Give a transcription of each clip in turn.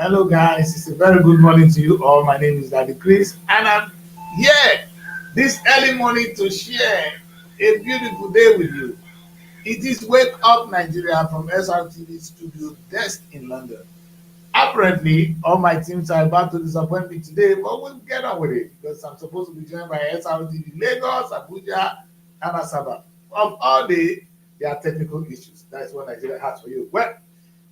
Hello, guys. It's a very good morning to you all. My name is Daddy Chris, and I'm here this early morning to share a beautiful day with you. It is Wake Up Nigeria from Srtv Studio Desk in London. Apparently, all my teams are about to disappoint me today, but we'll get on with it because I'm supposed to be joined by Srtv Lagos, Abuja, and Asaba. Of all day, there are technical issues. That's what Nigeria has for you. Well,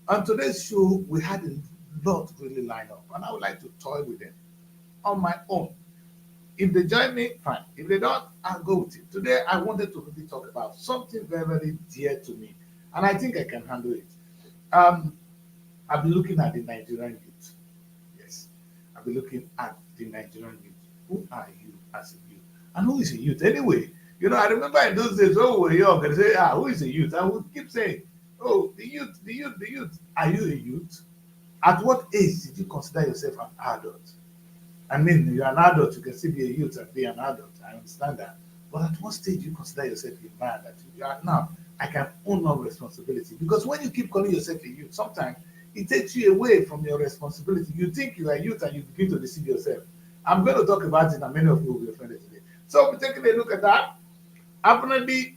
on today's show, we had a lot really lined up, and I would like to toy with them on my own. If they join me, fine. If they don't, I'll go with it. Today, I wanted to really talk about something very, very dear to me, and I think I can handle it. Um, I've been looking at the Nigerian youth. Yes, I've been looking at the Nigerian youth. Who are you as a youth? And who is a youth? Anyway, I remember in those days when we were young, they say, who is a youth? I would keep saying, oh, the youth, the youth, the youth. Are you a youth? At what age did you consider yourself an adult? I mean, you're an adult, you can still be a youth and be an adult. I understand that. But at what stage do you consider yourself a man that you are now? I can own up responsibility. Because when you keep calling yourself a youth, sometimes it takes you away from your responsibility. You think you are a youth and you begin to deceive yourself. I'm going to talk about it and many of you will be offended today. So we're taking a look at that. Apparently,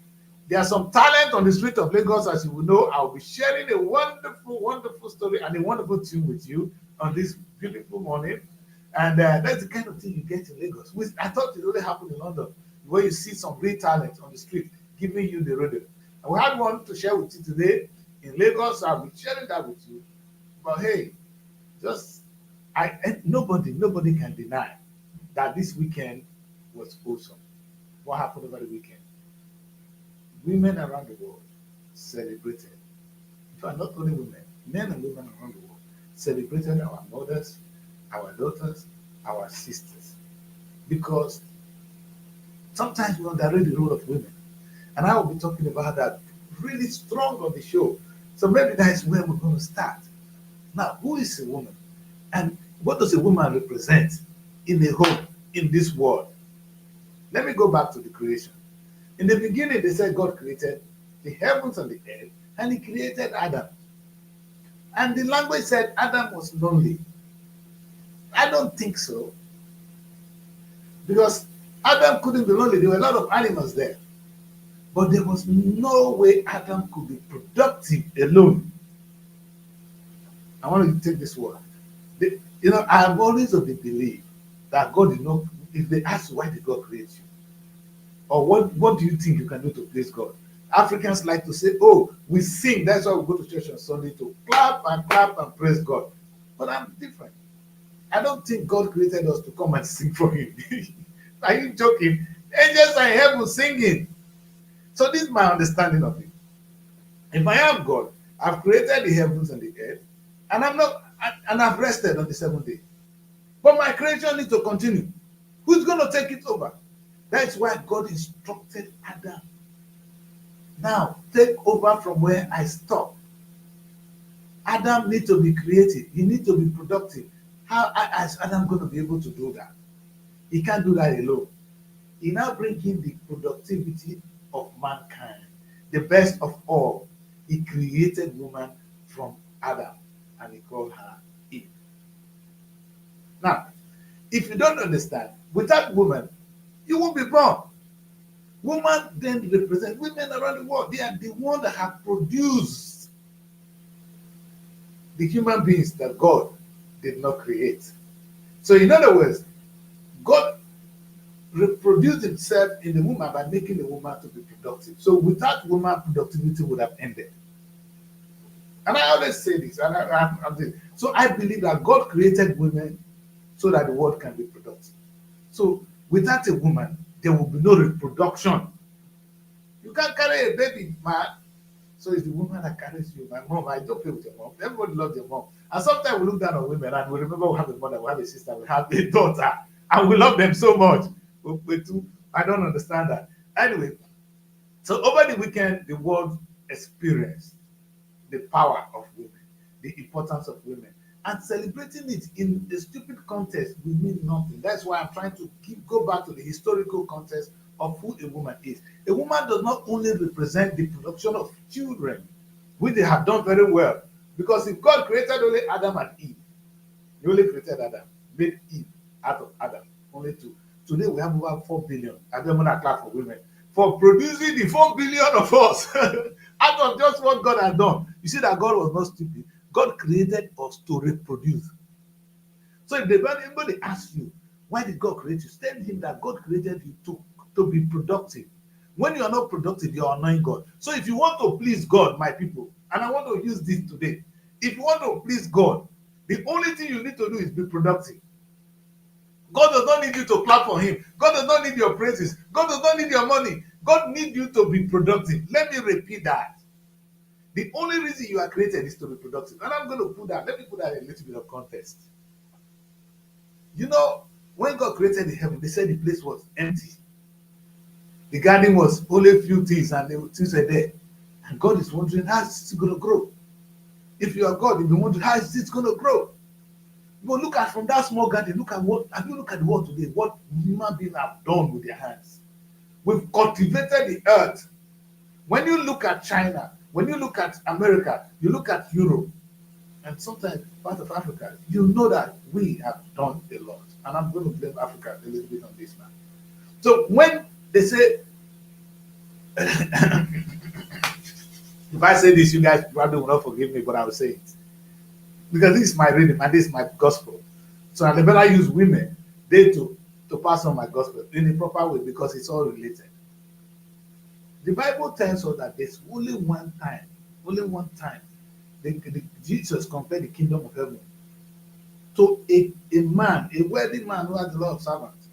there's some talent on the street of Lagos, as you will know. I'll be sharing a wonderful, wonderful story and a wonderful tune with you on this beautiful morning. And that's the kind of thing you get in Lagos. Which I thought it only happened in London, where you see some real talent on the street giving you the rhythm. And we had one to share with you today in Lagos. I'll be sharing that with you. But hey, nobody can deny that this weekend was awesome. What happened over the weekend? Women around the world celebrated. In fact, not only women, men and women around the world celebrated our mothers, our daughters, our sisters. Because sometimes we underrate the role of women. And I will be talking about that really strong on the show. So maybe that is where we're going to start. Now, who is a woman? And what does a woman represent in a home, in this world? Let me go back to the creation. In the beginning, they said God created the heavens and the earth, and he created Adam. And the language said Adam was lonely. I don't think so. Because Adam couldn't be lonely. There were a lot of animals there. But there was no way Adam could be productive alone. I want to take this word. I have always of the belief that God did not, if they ask you, why did God create you? Or what do you think you can do to please God? Africans like to say, oh, we sing. That's why we go to church on Sunday to clap and praise God. But I'm different. I don't think God created us to come and sing for him. Are you joking? Angels are in heaven singing. So this is my understanding of it. If I am God, I've created the heavens and the earth, and I've rested on the seventh day. But my creation needs to continue. Who's going to take it over? That's why God instructed Adam. Now, take over from where I stopped. Adam needs to be creative. He needs to be productive. How is Adam going to be able to do that? He can't do that alone. He now brings in the productivity of mankind, the best of all. He created woman from Adam, and he called her Eve. Now, if you don't understand, without woman, you won't be born. Women then represent women around the world. They are the ones that have produced the human beings that God did not create. So in other words, God reproduced himself in the woman by making the woman to be productive. So without woman, productivity would have ended. And I always say this, so I believe that God created women so that the world can be productive. So without a woman, there will be no reproduction. You can't carry a baby, man. So it's the woman that carries you. My mom, I don't play with your mom. Everybody loves your mom. And sometimes we look down on women and we remember we have a mother, we have a sister, we have a daughter, and we love them so much. I don't understand that. Anyway, so over the weekend, the world experienced the power of women, the importance of women. And celebrating it in a stupid context will mean nothing. That's why I'm trying to go back to the historical context of who a woman is. A woman does not only represent the production of children, which they have done very well. Because if God created only Adam and Eve, He only created Adam, made Eve out of Adam, only two. Today we have over 4 billion. I don't want to clap for women for producing the 4 billion of us out of just what God had done. You see that God was not stupid. God created us to reproduce. So if anybody asks you, why did God create you? Tell him that God created you to be productive. When you are not productive, you are annoying God. So if you want to please God, my people, and I want to use this today, if you want to please God, the only thing you need to do is be productive. God does not need you to clap for him. God does not need your praises. God does not need your money. God needs you to be productive. Let me repeat that. The only reason you are created is to be productive. And I'm going to put that, let me put that in a little bit of context. You know, when God created the heaven, they said the place was empty. The garden was only a few things and the things were there. And God is wondering, how is it going to grow? If you are God, you'll be wondering, how is it going to grow? But look at from that small garden, look at what, have you looked at the world today, what human beings have done with their hands? We've cultivated the earth. When you look at China, when you look at America, you look at Europe, and sometimes part of Africa, you know that we have done a lot. And I'm going to blame Africa a little bit on this now. So when they say, if I say this, you guys probably will not forgive me, but I will say it. Because this is my reading and this is my gospel. So I better use women, they to pass on my gospel in a proper way because it's all related. The Bible tells us that there's only one time, Jesus compared the kingdom of heaven to a man, a wealthy man who has a lot of servants,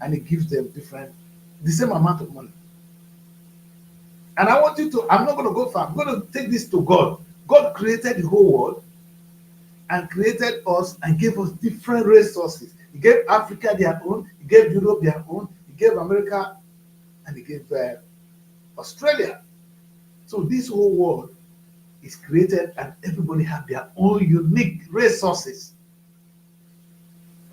and he gives them the same amount of money. And I want you to, I'm not going to go far, I'm going to take this to God. God created the whole world and created us and gave us different resources. He gave Africa their own, he gave Europe their own, he gave America, and he gave Australia. So this whole world is created and everybody have their own unique resources.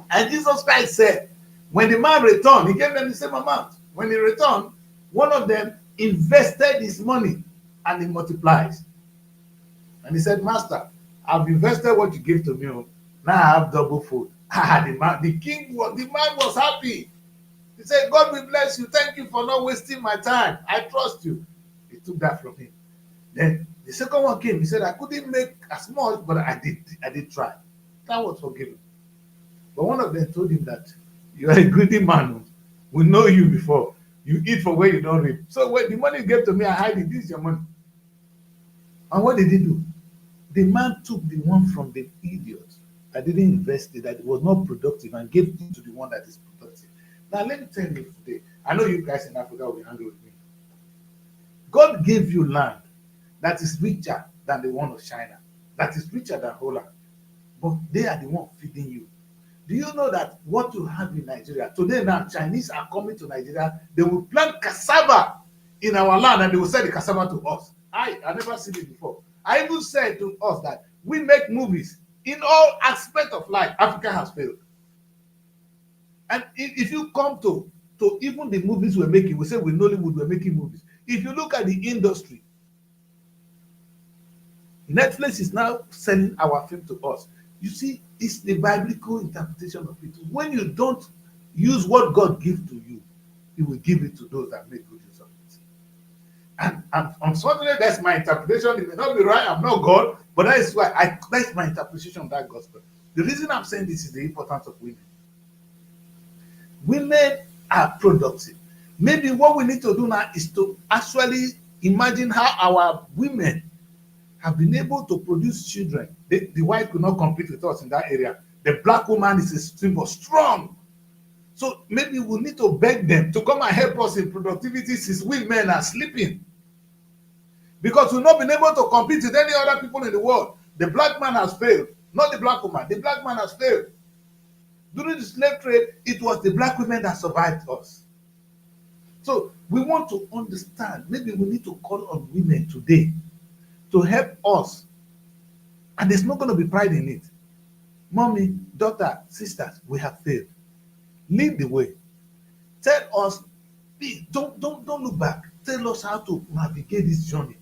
And Jesus Christ said, when the man returned, he gave them the same amount. When he returned, one of them invested his money and he multiplies. And he said, Master, I've invested what you gave to me. Now I have double food. The man was happy. He said, God will bless you. Thank you for not wasting my time. I trust you. He took that from him. Then the second one came. He said, I couldn't make as much, but I did try. That was forgiven. But one of them told him that you are a greedy man. We know you before. You eat for where you don't reap. So when the money you gave to me, I hide it. This is your money. And what did he do? The man took the one from the idiot that didn't invest it, that was not productive, and gave it to the one that is productive. Now let me tell you today, I know you guys in Africa will be angry with me. God gave you land that is richer than the one of China, that is richer than Holland, but they are the one feeding you. Do you know that what you have in Nigeria today? Now Chinese are coming to Nigeria, they will plant cassava in our land and they will sell the cassava to us. I never seen it before. I even said to us that we make movies in all aspects of life. Africa has failed. And if you come to even the movies we're making, we say with Nollywood we're making movies. If you look at the industry, Netflix is now selling our film to us. You see, it's the biblical interpretation of it. When you don't use what God gives to you, He will give it to those that make good use of it. And unfortunately, that's my interpretation. It may not be right. I'm not God, but that is why that's my interpretation of that gospel. The reason I'm saying this is the importance of women. Women are productive. Maybe what we need to do now is to actually imagine how our women have been able to produce children. The white could not compete with us in that area. The black woman is extremely strong. So maybe we need to beg them to come and help us in productivity since we men are sleeping. Because we've not been able to compete with any other people in the world. The black man has failed, not the black woman. The black man has failed. During the slave trade, it was the black women that survived us. So we want to understand, maybe we need to call on women today to help us. And there's not going to be pride in it. Mommy, daughter, sisters, we have failed. Lead the way. Tell us, please, don't look back. Tell us how to navigate this journey.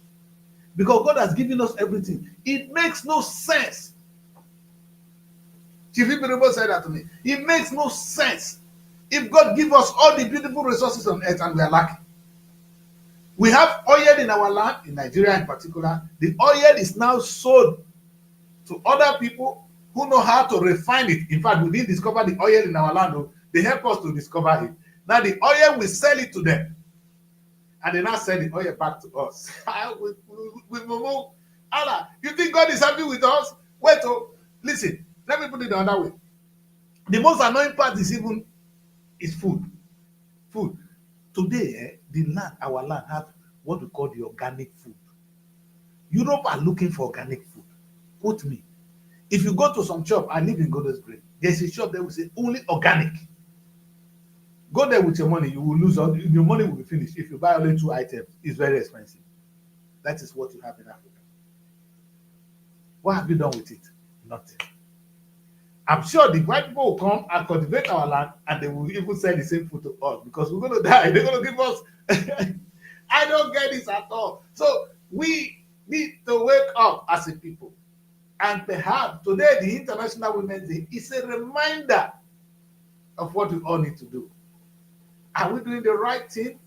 Because God has given us everything. It makes no sense Chief Iberibo said that to me. It makes no sense if God give us all the beautiful resources on earth and we are lacking. We have oil in our land, in Nigeria in particular. The oil is now sold to other people who know how to refine it. In fact, we didn't discover the oil in our land. Though. They help us to discover it. Now the oil, we sell it to them. And they now sell the oil back to us. Allah, you think God is happy with us? Wait, oh, listen, let me put it the other way. The most annoying part is food. Food. Today, the land, our land, have what we call the organic food. Europe are looking for organic food. Quote me. If you go to some shop, I live in Goddess Green, there's a shop that will say only organic. Go there with your money, you will lose all your money will be finished. If you buy only 2 items, it's very expensive. That is what you have in Africa. What have you done with it? Nothing. I'm sure the white people will come and cultivate our land and they will even sell the same food to us because we're going to die. They're going to give us. I don't get this at all. So we need to wake up as a people. And perhaps today, the International Women's Day is a reminder of what we all need to do. Are we doing the right thing?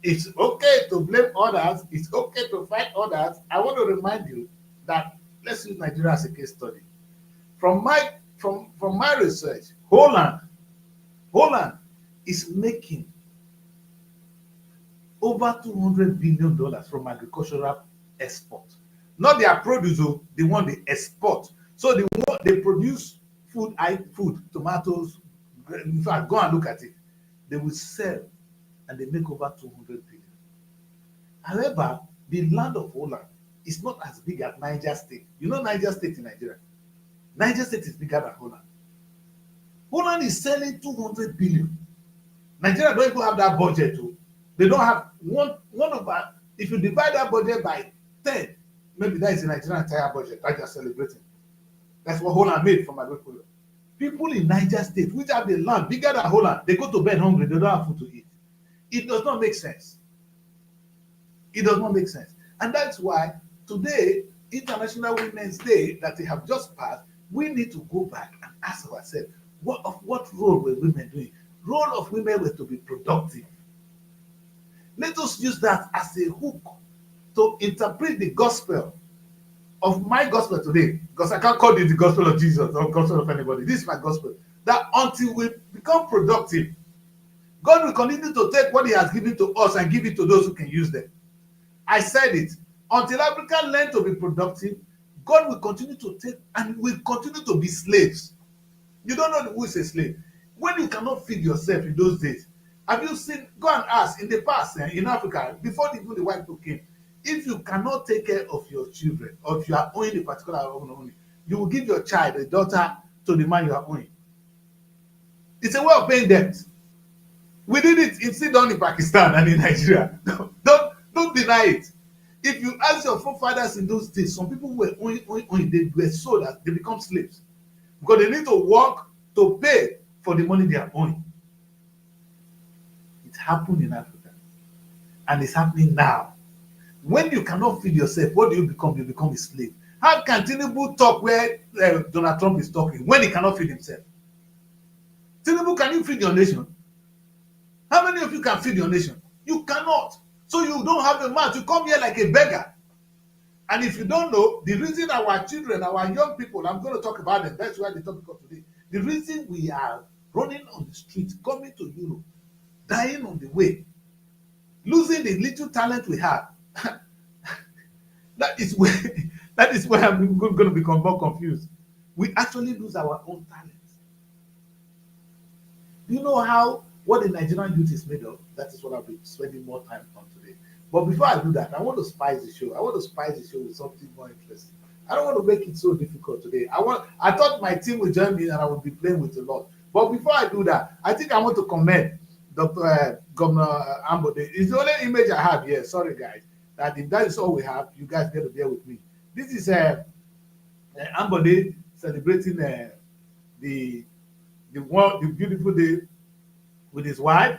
It's okay to blame others. It's okay to fight others. I want to remind you that let's use Nigeria as a case study. From my research, Holland is making over $200 billion from agricultural export. Not their produce, the one they export. So they produce food, tomatoes. In fact, go and look at it. They will sell and they make over 200 billion. However, the land of Holland is not as big as Niger State. You know Niger State in Nigeria? Niger State is bigger than Holland. Holland is selling 200 billion. Nigeria don't even have that budget too. They don't have one of that. If you divide that budget by 10, maybe that is the Nigerian entire budget that you're celebrating. That's what Holland made from agriculture. People in Niger State, which have the land bigger than Holland, they go to bed hungry, they don't have food to eat. It does not make sense. It does not make sense. And that's why today, International Women's Day that they have just passed, we need to go back and ask ourselves, what role were women doing? Role of women was to be productive. Let us use that as a hook to interpret the gospel of my gospel today, because I can't call it the gospel of Jesus or gospel of anybody. This is my gospel. That until we become productive, God will continue to take what he has given to us and give it to those who can use them. I said it. Until Africa learn to be productive, God will continue to take and will continue to be slaves. You don't know who is a slave. When you cannot feed yourself in those days, have you seen, go and ask, in the past, in Africa, before even the white people came, if you cannot take care of your children, or if you are owing a particular owner, you will give your child, a daughter, to the man you are owing. It's a way of paying debt. We did it still done in Pakistan and in Nigeria. Don't deny it. If you ask your forefathers in those days, some people were owing, they were sold as they become slaves because they need to work to pay for the money they are owing. It happened in Africa, and it's happening now. When you cannot feed yourself, what do you become? You become a slave. How can Tinubu talk where Donald Trump is talking when he cannot feed himself? Tinubu, can you feed your nation? How many of you can feed your nation? You cannot. So you don't have a mouth. You come here like a beggar. And if you don't know, the reason our children, our young people, I'm going to talk about them. That's why the topic of today. The reason we are running on the streets, coming to Europe, dying on the way, losing the little talent we have. that is where I'm going to become more confused. We actually lose our own talent. Do you know what the Nigerian youth is made of? That is what I'll be spending more time on today. But before I do that, I want to spice the show. I want to spice the show with something more interesting. I don't want to make it so difficult today. I thought my team would join me and I would be playing with a lot. But before I do that, I think I want to commend Dr. Governor Ambode. It's the only image I have here. Sorry, guys. That if that is all we have, you guys get to bear with me. This is Ambode celebrating the beautiful day with his wife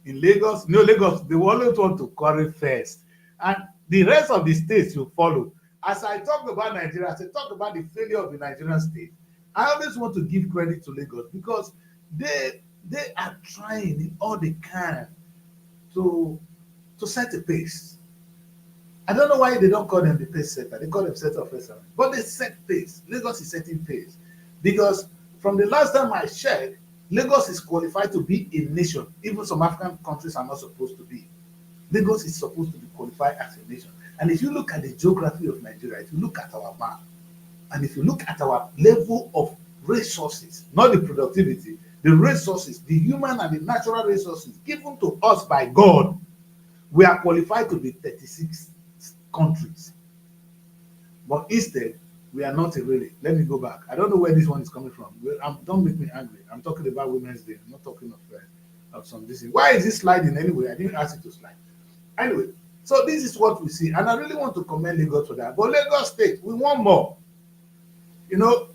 in Lagos. No, Lagos, they always want to quarrel first. And the rest of the states will follow. As I talk about Nigeria, as I talk about the failure of the Nigerian state, I always want to give credit to Lagos because they are trying in all they can to set a pace. I don't know why they don't call them the pace setter. They call them setter of excellence. But they set pace. Lagos is setting pace. Because from the last time I checked, Lagos is qualified to be a nation. Even some African countries are not supposed to be. Lagos is supposed to be qualified as a nation. And if you look at the geography of Nigeria, if you look at our map, and if you look at our level of resources, not the productivity, the resources, the human and the natural resources given to us by God, we are qualified to be 36 countries. But instead, we are not really. Let me go back. I don't know where this one is coming from. Don't make me angry. I'm talking about Women's Day. I'm not talking of some this. Why is this sliding anyway? I didn't ask it to slide. Anyway, so this is what we see. And I really want to commend Lagos for that. But Lagos State, we want more. You know,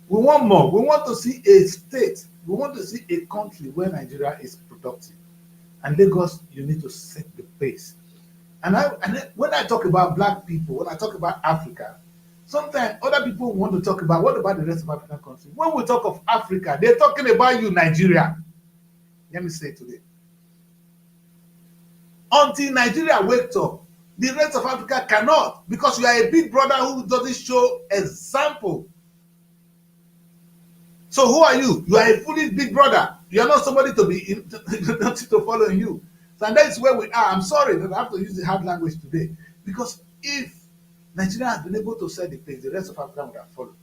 we want more. We want to see a state. We want to see a country where Nigeria is productive. And Lagos, you need to set the pace. And when I talk about black people, when I talk about Africa, sometimes other people want to talk about what about the rest of African countries. When we talk of Africa, they're talking about you, Nigeria. Let me say it today. Until Nigeria wakes up, the rest of Africa cannot, because you are a big brother who doesn't show example. So who are you? You are a foolish big brother. You are not somebody to be to follow you. So and that is where we are. I'm sorry that I have to use the hard language today, because if Nigeria has been able to set the pace, the rest of Africa would have followed.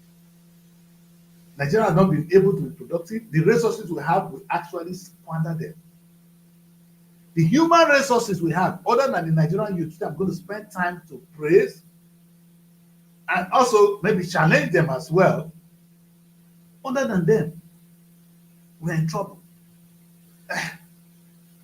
Nigeria has not been able to be productive. The resources we have, we actually squander them. The human resources we have, other than the Nigerian youth, I'm going to spend time to praise and also maybe challenge them as well. Other than them, we're in trouble.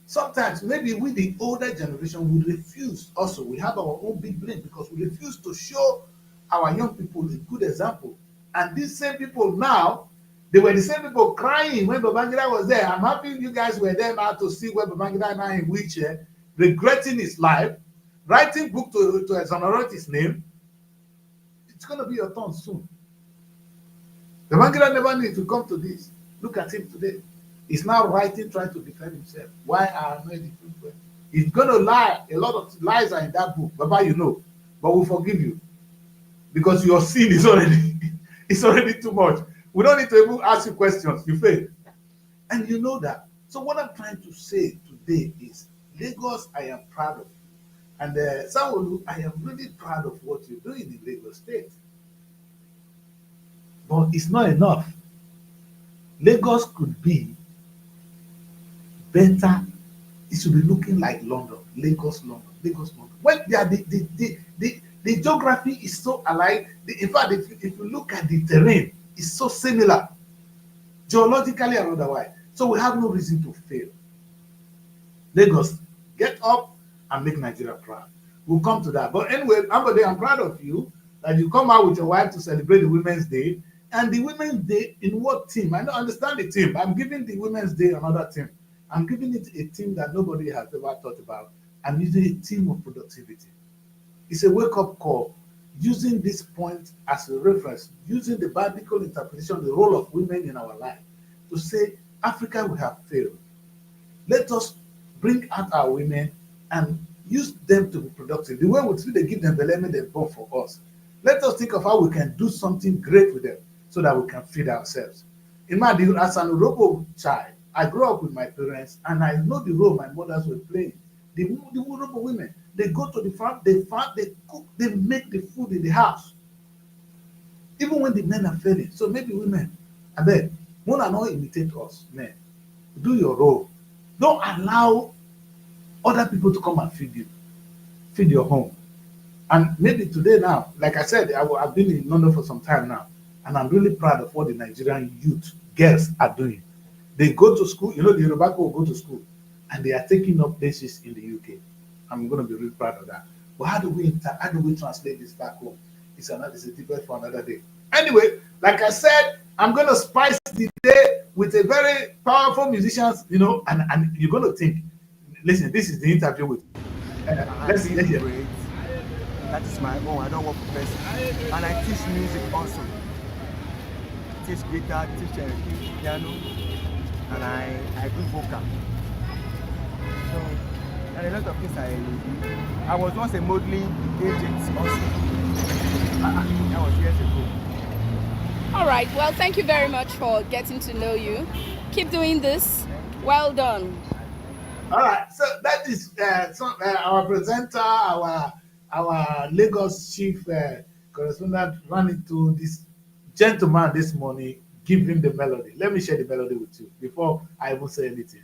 Sometimes maybe we, the older generation, we refuse also. We have our own big blame because we refuse to show our young people a good example. And these same people now, they were the same people crying when Babangida was there. I'm happy you guys were there now to see where Babangida now in wheelchair, regretting his life, writing book to exonerate his name. It's going to be your turn soon. Babangida never needed to come to this. Look at him today. He's now writing, trying to defend himself. Why are not the people? He's going to lie. A lot of lies are in that book, Baba, you know. But we'll forgive you because your sin is already it's already too much. We don't need to even ask you questions. You fail, and you know that. So what I'm trying to say today is, Lagos, I am proud of you, and Sanwo-Olu, I am really proud of what you're doing in Lagos State. But it's not enough. Lagos could be better. It should be looking like London, Lagos, London, Lagos, London. When they are the geography is so alike. In fact, if you look at the terrain, it's so similar, geologically and otherwise. So we have no reason to fail. Lagos, get up and make Nigeria proud. We'll come to that. But anyway, Ambode, I'm proud of you that you come out with your wife to celebrate the Women's Day. And the Women's Day, in what team? I don't understand the team. I'm giving the Women's Day another team. I'm giving it a team that nobody has ever thought about. I'm using a team of productivity. It's a wake-up call, using this point as a reference, using the biblical interpretation, the role of women in our life, to say, Africa, we have failed. Let us bring out our women and use them to be productive. The way we see they give them the lemon they born for us. Let us think of how we can do something great with them so that we can feed ourselves. Imagine, as an Urobo child, I grew up with my parents and I know the role my mothers were playing. The Urobo women, they go to the farm, they cook, they make the food in the house. Even when the men are failing. So maybe women, I beg, want to not imitate us, men. Do your role. Don't allow other people to come and feed you. Feed your home. And maybe today now, like I said, I've been in London for some time now, and I'm really proud of what the Nigerian youth, girls are doing. They go to school, you know, the Yoruba will go to school, and they are taking up places in the UK. I'm going to be really proud of that. But how do we translate this back home? It's a debate for another day. Anyway, like I said, I'm going to spice the day with a very powerful musicians, you know, and you're going to think, listen, this is the interview with. Let's hear. That is my own. I don't work for person, and I teach music also. teach guitar, teach piano, and I do vocal. So, and a lot of things I do. I was once a modeling agent also. That was years ago. All right. Well, thank you very much for getting to know you. Keep doing this. Thank you. Well done. All right, so that is our presenter, our Lagos chief correspondent ran into this gentleman this morning. Give him the melody. Let me share the melody with you before I even say anything.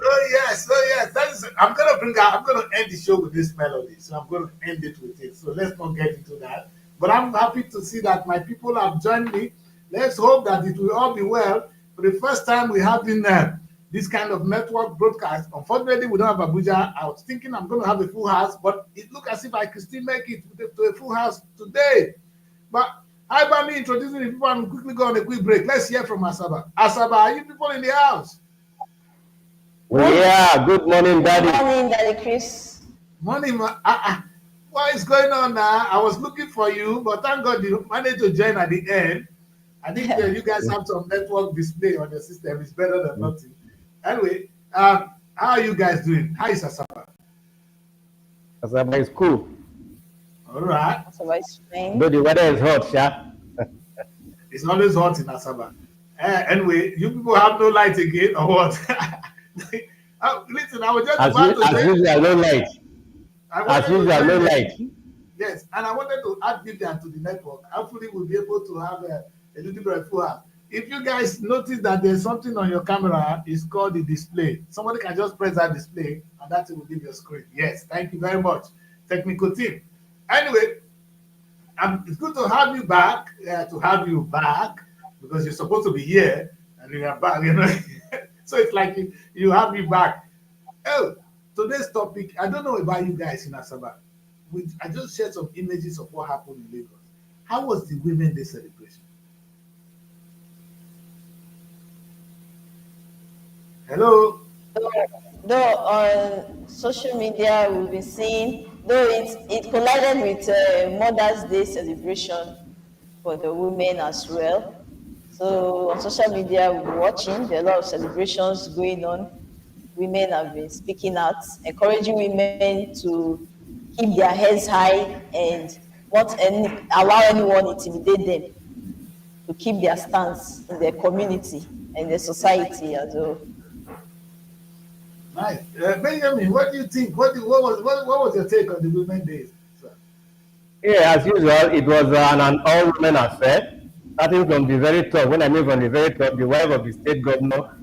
Oh yes, oh yes. That is. I'm gonna bring out. I'm gonna end the show with this melody. So I'm gonna end it with it. So let's not get into that. But I'm happy to see that my people have joined me. Let's hope that it will all be well. For the first time, we have in this kind of network broadcast. Unfortunately, we don't have Abuja. I was thinking I'm going to have a full house, but it looks as if I could still make it to a full house today. But how about me introducing the people and quickly go on a quick break? Let's hear from Asaba. Asaba, are you people in the house? Yeah, good morning, Daddy. Good morning, Daddy Chris. Morning, what is going on now? I was looking for you, but thank God you managed to join at the end. I think you guys have some network display on your system. It's better than nothing. Anyway, how are you guys doing? How is Asaba? Asaba is cool. All right. So it's fine. Though the weather is hot, yeah. It's always hot in Asaba. Anyway, you people have no light again, or what? Listen, I was just As, about to as say. usual, no light. I As wanted to usual, no join them. light. Yes, and I wanted to add Vivian to the network. Hopefully, we'll be able to have a little bit of full house. If you guys notice that there's something on your camera, it's called the display. Somebody can just press that display, and that will give your screen. Yes, thank you very much, technical team. Anyway, it's good to have you back. Because you're supposed to be here, and you are back. You know, so it's like you have me back. Oh, today's topic. I don't know about you guys in Asaba. I just shared some images of what happened in Lagos. How was the Women Day celebration? Hello. Though on social media we've been seeing, though it collided with Mother's Day celebration for the women as well. So on social media we're watching, there are a lot of celebrations going on. women have been speaking out, encouraging women to keep their heads high and not allow anyone intimidate them, to keep their stance in their community and their society as well. Nice. Benjamin, what do you think? What was your take on the Women Days, sir? Yeah, as usual, it was an all-women affair, starting from the very top. When I mean from the very top, the wife of the state governor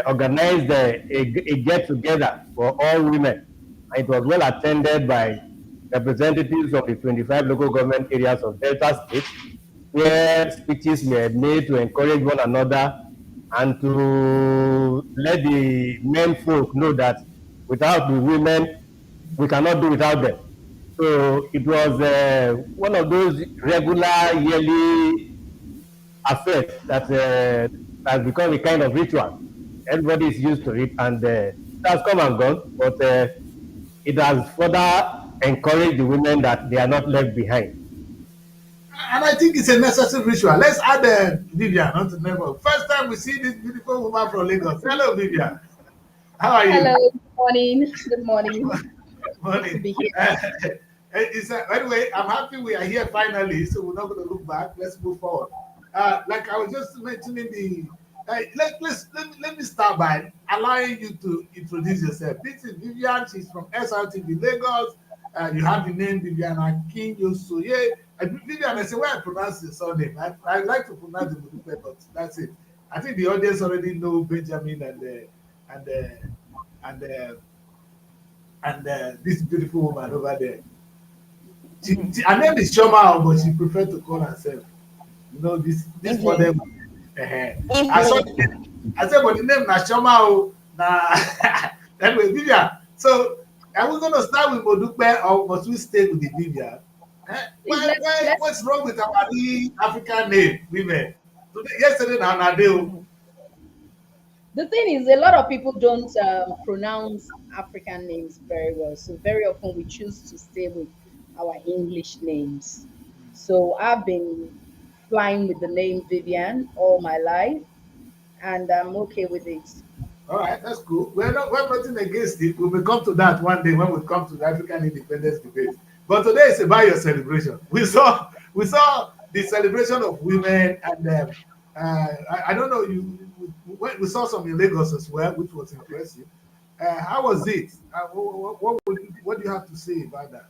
organized a get-together for all women. And it was well attended by representatives of the 25 local government areas of Delta State, where speeches were made to encourage one another and to let the men folk know that without the women, we cannot do without them. So it was one of those regular yearly affairs that has become a kind of ritual. Everybody is used to it, and it has come and gone, but it has further encouraged the women that they are not left behind. And I think it's a necessary ritual. Let's add Vivian onto the neighbor. First time we see this beautiful woman from Lagos. Hello, Vivian. How are you? Hello, good morning. Good morning. Good to Morning. be here. Anyway, I'm happy we are here finally, so we're not going to look back. Let's move forward. Like I was just mentioning let me start by allowing you to introduce yourself. This is Vivian. She's from Srtv Lagos. You have the name Vivian Akinyosoye. Vivian, I say why I pronounce the surname. I like to pronounce the Mudupe, but that's it. I think the audience already know Benjamin and and uh, this beautiful woman over there. Her name is Shoma, but she prefer to call herself. You know this model. I saw the name. I said, but the name na Shoma. Anyway, Vivian. So are we going to start with Modupe or must we stay with the Vivian? What's wrong with our African name, women? Yesterday now Nadeo. The thing is, a lot of people don't pronounce African names very well. So very often we choose to stay with our English names. So I've been flying with the name Vivian all my life, and I'm okay with it. All right, that's cool. We're nothing against it. We will come to that one day when we come to the African independence debate. But today is about your celebration. We saw the celebration of women, and I don't know we saw some in Lagos as well, which was impressive. How was it? What do you have to say about that?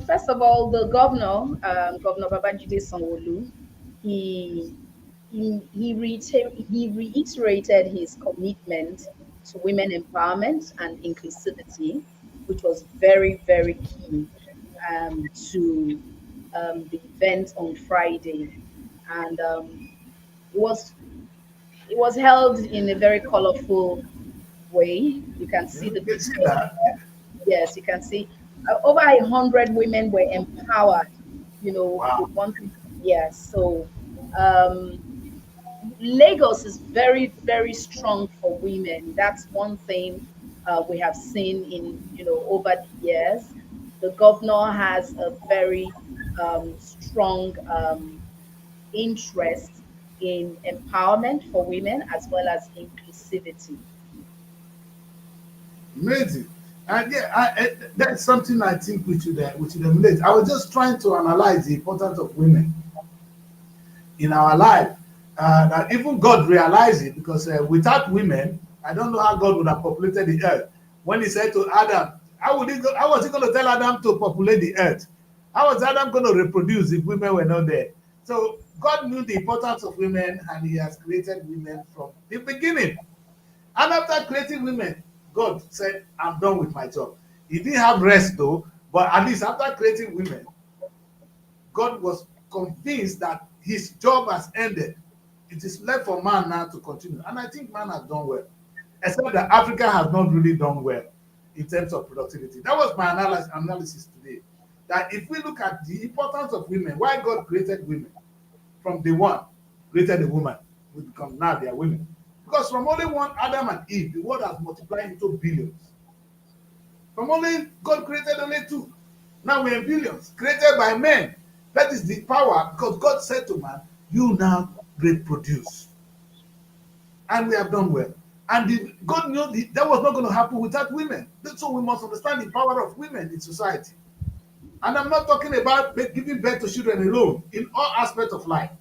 First of all, the governor, Governor Babajide Sanwo-Olu, he he reiterated his commitment to women empowerment and inclusivity, which was very, very key to the event on Friday. And it was held in a very colorful way. You can see the You can see pictures. that. Yes, you can see over 100 women were empowered. Wow. With one thing. Yes. So um, Lagos is very, very strong for women. That's one thing we have seen in over the years. The governor has a very strong interest in empowerment for women as well as inclusivity. Amazing. And yeah, that's something I think we should emulate. I was just trying to analyze the importance of women in our life. That even God realized it because without women, I don't know how God would have populated the earth. When He said to Adam, how was He going to tell Adam to populate the earth? How was Adam going to reproduce if women were not there? So God knew the importance of women, and He has created women from the beginning. And after creating women, God said, I'm done with my job. He didn't have rest though, but at least after creating women, God was convinced that his job has ended. It is left for man now to continue. And I think man has done well, except that Africa has not really done well in terms of productivity. That was my analysis today. That if we look at the importance of women, why God created women from day one, created a woman, we become now they are women. Because from only one Adam and Eve, the world has multiplied into billions. From only God created only two. Now we're in billions, created by men. That is the power, because God said to man, you now reproduce. And we have done well. And the God knew that was not going to happen without women. So we must understand the power of women in society. And I'm not talking about giving birth to children alone, in all aspects of life.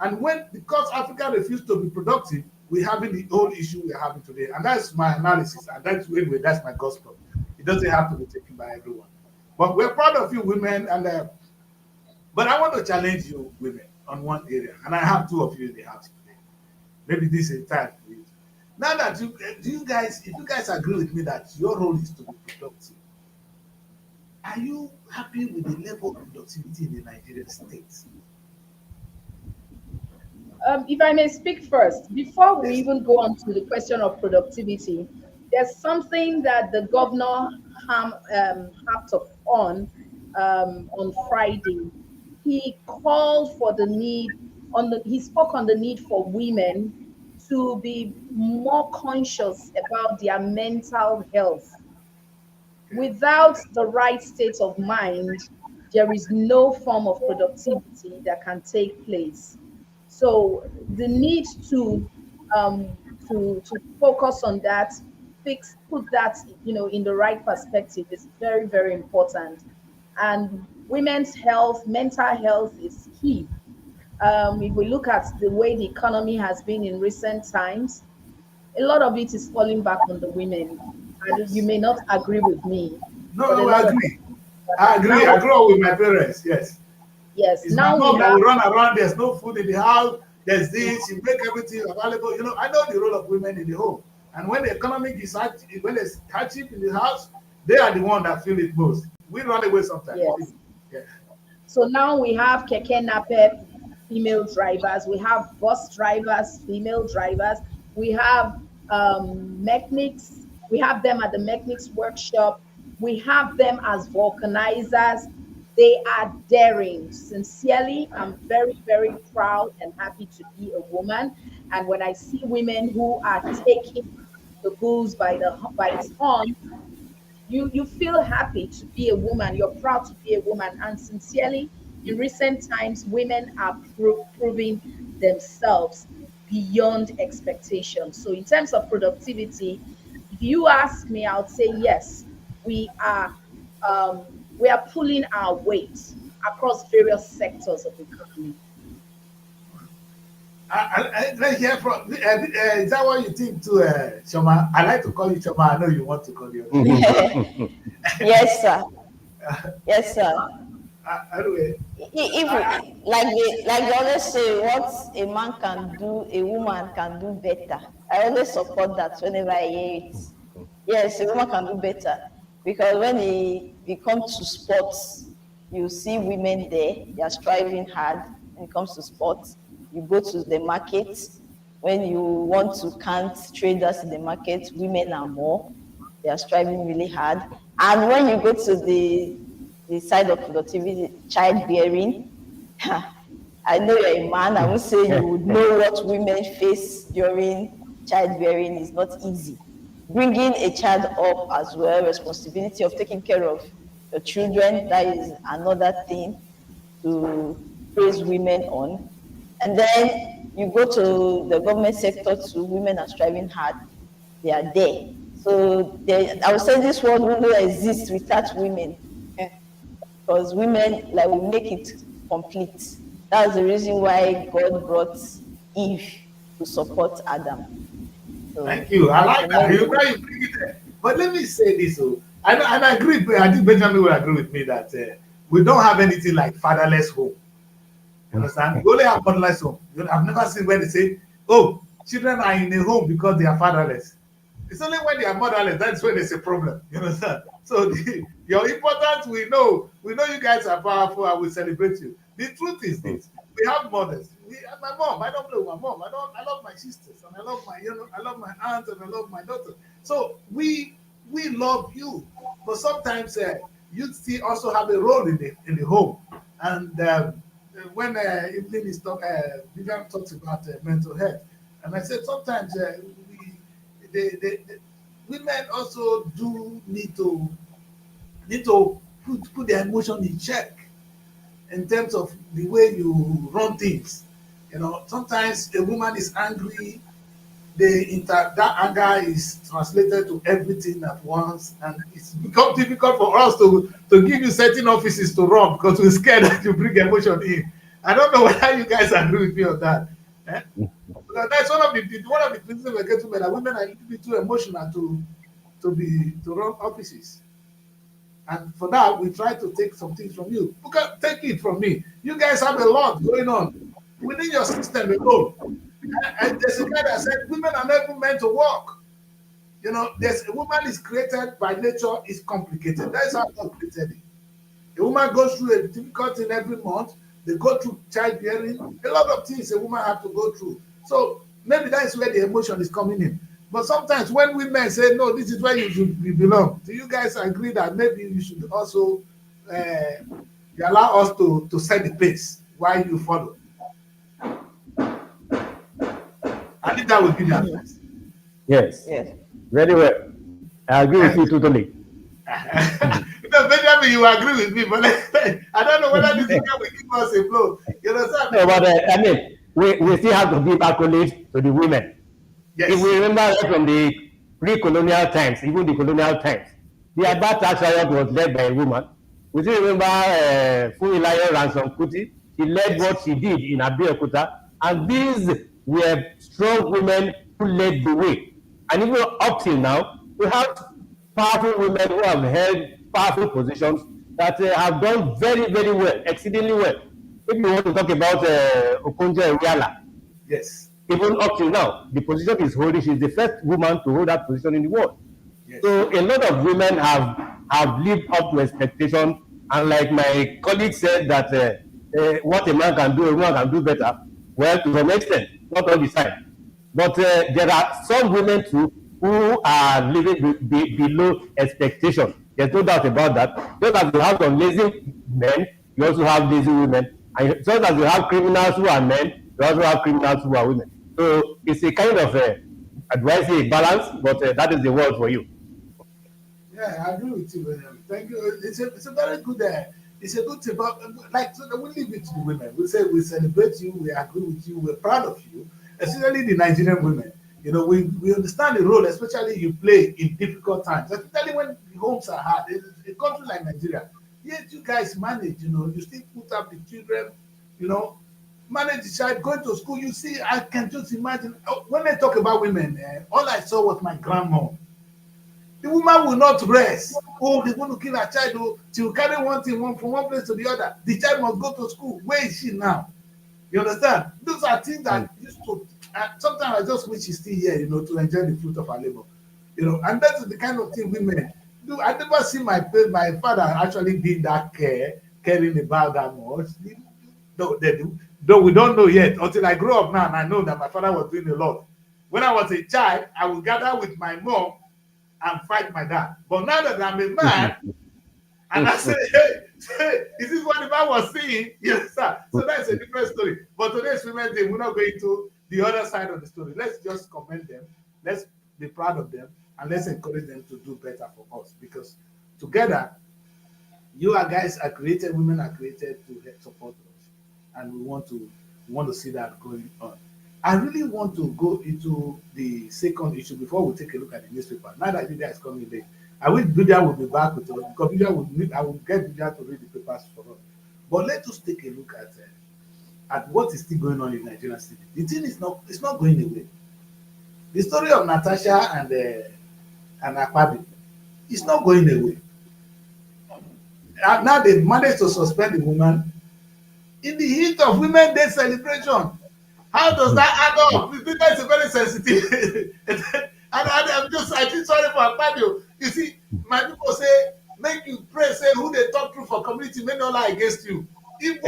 And when, because Africa refused to be productive, we're having the whole issue we're having today. And that's my analysis. And that's, anyway, that's my gospel. It doesn't have to be taken by everyone. But we're proud of you women. But I want to challenge you women on one area. And I have two of you in the house today. Maybe this is time for you. Now that if you guys agree with me that your role is to be productive, are you happy with the level of productivity in the Nigerian states? If I may speak first, before we Yes. even go on to the question of productivity, there's something that the governor harped up on Friday. He called for the need he spoke on the need for women to be more conscious about their mental health. Okay. Without the right state of mind, there is no form of productivity that can take place. So the need um, to focus on that, put that in the right perspective is very very important. And women's health, mental health is key. If we look at the way the economy has been in recent times, a lot of it is falling back on the women. And you Yes. may not agree with me, but No, a I lot of agree. I agree. now, I grew up with my parents. Yes. yes, It's my now we mom that have will run around. There's no food in the house. There's this. She make everything available. I know the role of women in the home. And when the economic is when there's hardship in the house, they are the one that feel it most. We run away sometimes. yes. Yeah. So now we have keke napep female drivers, we have bus drivers, female drivers, we have mechanics, we have them at the mechanics workshop, we have them as vulcanizers. They are daring. Sincerely, I'm very, very proud and happy to be a woman. And when I see women who are taking the bulls by its horn, you feel happy to be a woman, you're proud to be a woman. And sincerely, in recent times women are proving themselves beyond expectation. So in terms of productivity, if you ask me, I'll say yes, we are we are pulling our weight across various sectors of the economy. Let's hear from. Is that what you think too, Shoma? I like to call you Shoma. I know you want to call you. Yes, sir. Yes, sir. Anyway, If like they always say, what a man can do, a woman can do better. I always support that whenever I hear it. Yes, a woman can do better because when it comes to sports, you see women there, they are striving hard when it comes to sports. You go to the market, when you want to count traders in the market, women are more. They are striving really hard. And when you go to the side of productivity, childbearing, I know you're a man. I would say you would know what women face during childbearing is not easy. Bringing a child up as well, responsibility of taking care of your children, that is another thing to praise women on. And then you go to the government sector too, women are striving hard. They are there. So I would say this world wouldn't exist without women. Because women, like, we make it complete. That's the reason why God brought Eve to support Adam. So thank you. I like that. women, You know you bring it there. But let me say this. And I agree. I think Benjamin will agree with me that we don't have anything like fatherless home. You understand? We only have motherless home. I've never seen where they say, "Oh, children are in a home because they are fatherless." It's only when they are motherless that's when there's a problem. You understand? So your importance, we know. We know you guys are powerful and we celebrate you. The truth is this: we have mothers. My mom. I don't play with my mom. I love my sisters and I love I love my aunt and I love my daughter. So we love you, but sometimes you still also have a role in the home. And when Evelyn is Vivian talks about mental health, and I said sometimes the women also do need to put their emotion in check in terms of the way you run things. Sometimes a woman is angry that anger is translated to everything at once, and it's become difficult for us to give you certain offices to run because we're scared that you bring emotion in. I don't know whether you guys agree with me on that. Eh? Because that's one of the reasons we're getting that women are a little bit too emotional to run offices. And for that, we try to take some things from you. Because take it from me. You guys have a lot going on within your system alone. And there's a guy that said women are never meant to work. You know, there's a woman is created by nature is complicated. That's how God created it. A woman goes through a difficult thing every month. They go through childbearing. A lot of things a woman have to go through. So maybe that's where the emotion is coming in. But sometimes when women say, no, this is where you belong, do you guys agree that maybe you should also allow us to set the pace while you follow? I think that would be the advice. Yes. Yes. Very well. I agree with you totally. No, Benjamin, you agree with me, but I don't know whether this guy will give us a blow. You understand? No, but I mean, we still have to give accolades to the women. Yes. If we remember right from the pre-colonial times, even the colonial times, the Aba tax riot was led by a woman. We still remember Funmilayo Ransom Kuti. She led what she did in Abeokuta, and these were strong women who led the way. And even up till now, we have powerful women who have held powerful positions that have done very, very well, exceedingly well. If you want to talk about Okonjo Iweala, yes, even up till now, the position is holding. She's the first woman to hold that position in the world. yes. So a lot of women have lived up to expectation. And like my colleague said, that what a man can do, a woman can do better. Well, to some extent, not all the time. But there are some women too who are living below expectation. There's no doubt about that. Just as you have some lazy men, you also have lazy women. And just as you have criminals who are men, you also have criminals who are women. So it's a kind of advisory balance, but that is the word for you. Yeah, I agree with you, William. Thank you. It's a very good it's a good tip. Like, so we leave it to the women. We say we celebrate you, we agree with you, we're proud of you, especially the Nigerian women. You know, we understand the role, especially you play in difficult times, especially when the homes are hard. A country like Nigeria, yet you guys manage, you know, you still put up the children, you know, manage the child, going to school. You see, I can just imagine, when I talk about women, all I saw was my grandma. The woman will not rest. Oh, they're going to kill her child. Oh, she will carry one thing from one place to the other. The child must go to school. Where is she now? You understand? Those are things that used to. Sometimes I just wish she's still here, you know, to enjoy the fruit of her labor. You know, and that's the kind of thing women do. I never see my father actually being that caring about that much. No, they do. Though we don't know yet. Until I grew up now, and I know that my father was doing a lot. When I was a child, I would gather with my mom and fight my dad. But now that I'm a man, and I say, hey, is this what the man was saying? Yes, sir. So that's a different story. But today's Women's Day, we're not going to the other side of the story. Let's just commend them. Let's be proud of them, and let's encourage them to do better for us. Because together, you guys are created, women are created to help support us, and we want to see that going on. I really want to go into the second issue before we take a look at the newspaper. Now that Lydia is coming late, I wish Lydia will be back with us because I will get Lydia to read the papers for us. But let us take a look at what is still going on in Nigerian city. The thing is it's not going away. The story of Natasha and Akpabi is not going away. And now they managed to suspend the woman in the heat of Women's Day celebration. How does that add up? That's a very sensitive. I feel sorry for Akpabio. You see, my people say, make you pray, say who they talk to for community may not lie against you. If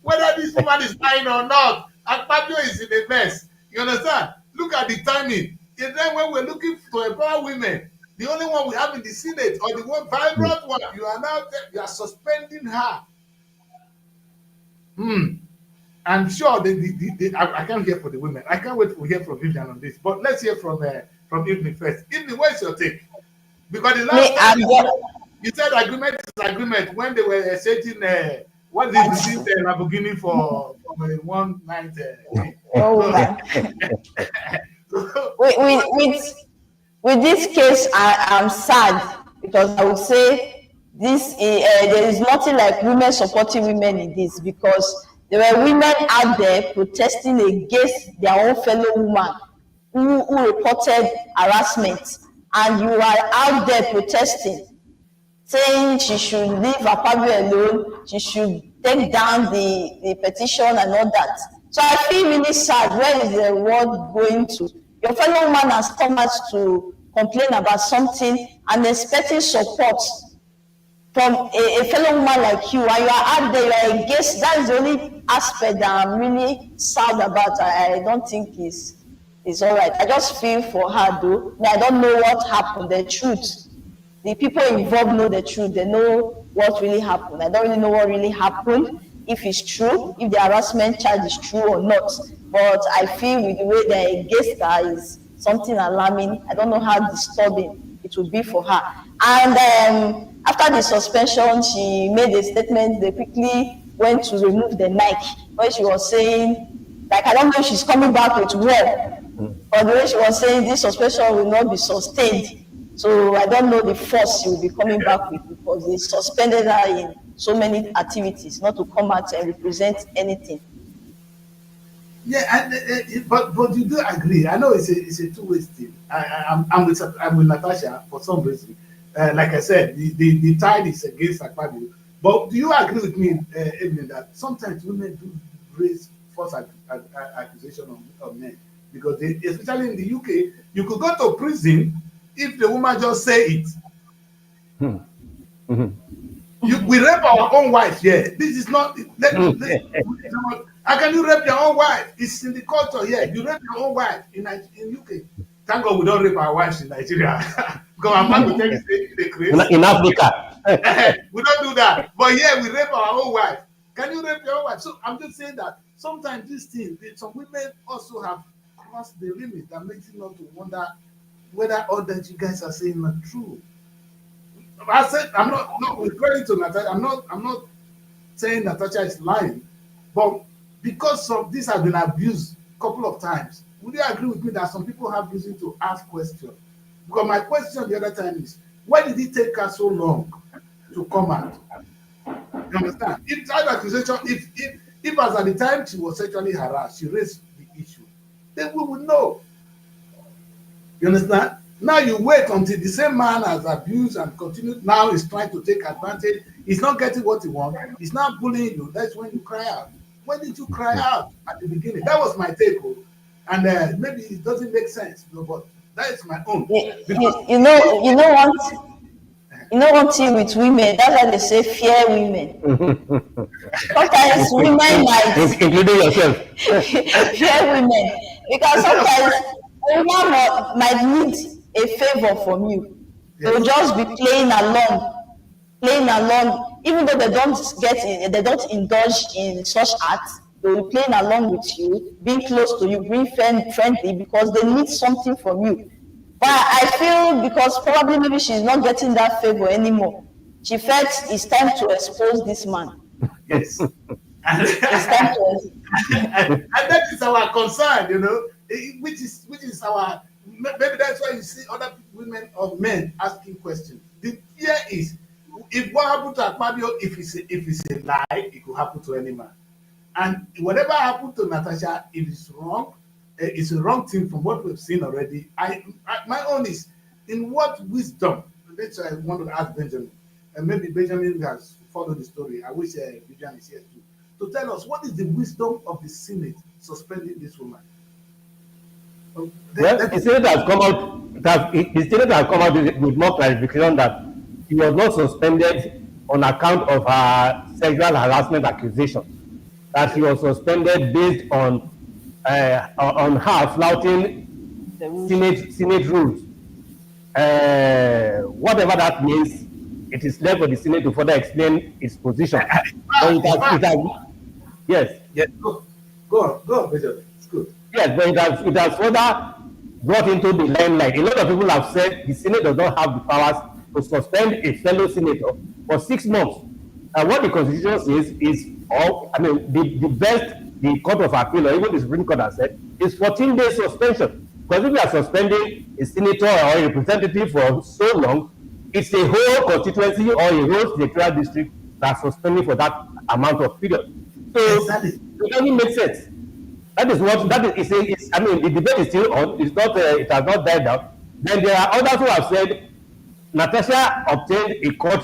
whether this woman is lying or not, Akpabio is in a mess. You understand? Look at the timing. And then when we're looking to empower women, the only one we have in the Senate or the one vibrant one, you are suspending her. I'm sure I can't hear for the women. I can't wait to hear from Vivian on this. But let's hear from Evening first. Evening, what's your take? Because the last time you said agreement is agreement when they were exchanging What is this Lamborghini for from a one night thing? Oh woman. With this case, I am sad because I would say this there is nothing like women supporting women in this, because there were women out there protesting against their own fellow woman who reported harassment, and you are out there protesting, saying she should leave Akpabio alone, she should take down the petition and all that. So I feel really sad. Where is the world going to? Your fellow woman has come out to complain about something and expecting support from a fellow woman like you, and you are out there, you are against. That is the only aspect that I'm really sad about. I don't think is all right. I just feel for her though. I don't know what happened, the truth. The people involved know the truth. They know what really happened. I don't really know what really happened, if it's true, if the harassment charge is true or not. But I feel with the way they're against her is something alarming. I don't know how disturbing it would be for her. And after the suspension, she made a statement. They quickly went to remove the mic, where she was saying, like, I don't know if she's coming back with war, but the way she was saying this suspension will not be sustained. So I don't know the force she will be coming back with, because they suspended her in so many activities, not to come out and represent anything. Yeah, but you do agree. I know it's a two-way thing. I'm with Natasha for some reason. Like I said, the tide is against Akpabio. But do you agree with me, Evelyn, that sometimes women do raise false accusation of men? Because especially in the UK, you could go to prison if the woman just say it. We rape our own wife here. This is not. How can you rape your own wife? It's in the culture here. You rape your own wife in UK. Thank God we don't rape our wives in Nigeria. Because I'm not going to tell you the crazy. In Africa. We don't do that. But here we rape our own wife. Can you rape your own wife? So I'm just saying that sometimes these things, some women also have crossed the limit that makes you not to wonder whether all that you guys are saying are true. I said I'm not referring to Natasha. I'm not saying Natasha is lying, but because of this has been abused a couple of times, would you agree with me that some people have reason to ask questions? Because my question the other time is, why did it take her so long to come out? You understand? If child accusation, if as at the time she was sexually harassed, she raised the issue, then we would know. You understand? Now you wait until the same man has abused and continued. Now he's trying to take advantage. He's not getting what he wants. He's not bullying you. That's when you cry out. When did you cry out at the beginning? That was my take. And maybe it doesn't make sense, but that is my own. You know one thing with women, that's why they say fear women. Sometimes women might, including yourself, fear women, because sometimes a woman might need a favor from you. They'll just be playing along, even though they don't indulge in such acts. They'll be playing along with you, being close to you, being friendly, because they need something from you. But I feel because probably maybe she's not getting that favor anymore, she felt it's time to expose this man. Yes. It's time to and that is our concern, which is our, maybe that's why you see other women or men asking questions. The fear is, if what happened to Akpabio, if it's a lie, it could happen to any man. And whatever happened to Natasha, if it's wrong, it's a wrong thing from what we've seen already. My own is, in what wisdom, that's what I want to ask Benjamin, and maybe Benjamin has followed the story. I wish Vivian is here too, to tell us what is the wisdom of the Senate suspending this woman. Well, the Senate has come out with more clarification that he was not suspended on account of her sexual harassment accusation, that he was suspended based on her flouting Senate rules. Whatever that means, it is left for the Senate to further explain its position. Yes. Go on, Benjamin. It's good. Yes, but it has further brought into the limelight. A lot of people have said the Senate does not have the powers to suspend a fellow senator for 6 months And what the Constitution says is, all I mean, the best the Court of Appeal or even the Supreme Court has said is 14 days suspension. Because if you are suspending a senator or a representative for so long, it's a whole constituency or a whole senatorial district that's suspending for that amount of period. So Exactly. it doesn't make sense. That is what that is. I mean, the debate is still on. It's not. It has not died down. Then there are others who have said Natasha obtained a court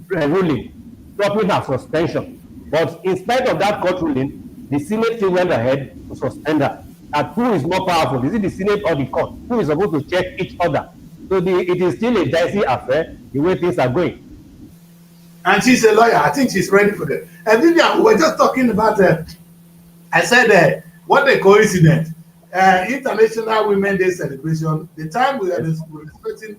ruling stopping her suspension, but in spite of that court ruling, the Senate still went ahead to suspend her. And who is more powerful? Is it the Senate or the court? Who is supposed to check each other? So it is still a dicey affair the way things are going. And she's a lawyer. I think she's ready for that. And Vivian, we were just talking about, I said, what a coincidence. International Women's Day celebration. The time we are respecting,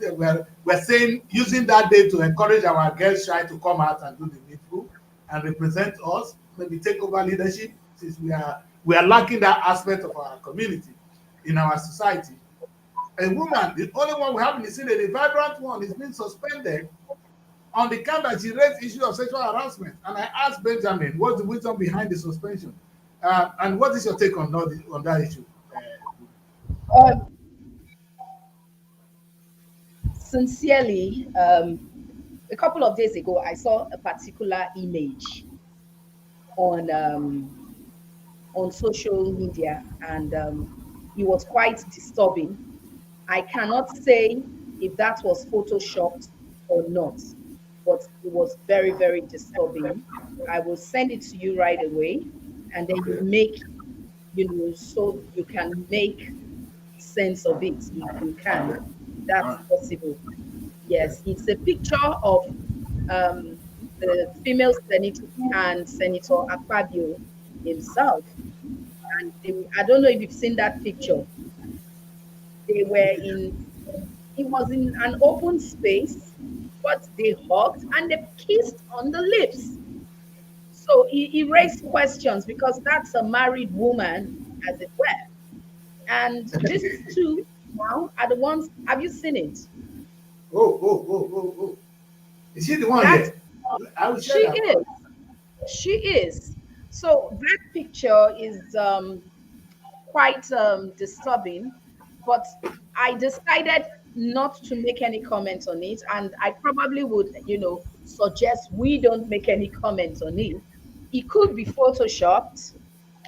we're saying, using that day to encourage our girls child to come out and do the needful and represent us, maybe take over leadership, since we are lacking that aspect of our community in our society. A woman, the only one we have in the city, the vibrant one, is being suspended on the count that she raised issue of sexual harassment. And I asked Benjamin, what's the wisdom behind the suspension? And what is your take on that issue? Um, Sincerely, a couple of days ago, I saw a particular image on social media, and it was quite disturbing. I cannot say if that was photoshopped or not, but it was very, very disturbing. I will send it to you right away, and then you make, so you can make sense of it if you can. That's possible. Yes, it's a picture of the female senator and Senator Akpabio himself. And I don't know if you've seen that picture. They were it was in an open space, but they hugged and they kissed on the lips. So he raised questions because that's a married woman, as it were. And these two now are the ones. Have you seen it? Oh. Is she the one That yet? I will she share that is. one. She is. So that picture is quite disturbing, but I decided not to make any comment on it, and I probably would, suggest we don't make any comment on it. It could be photoshopped.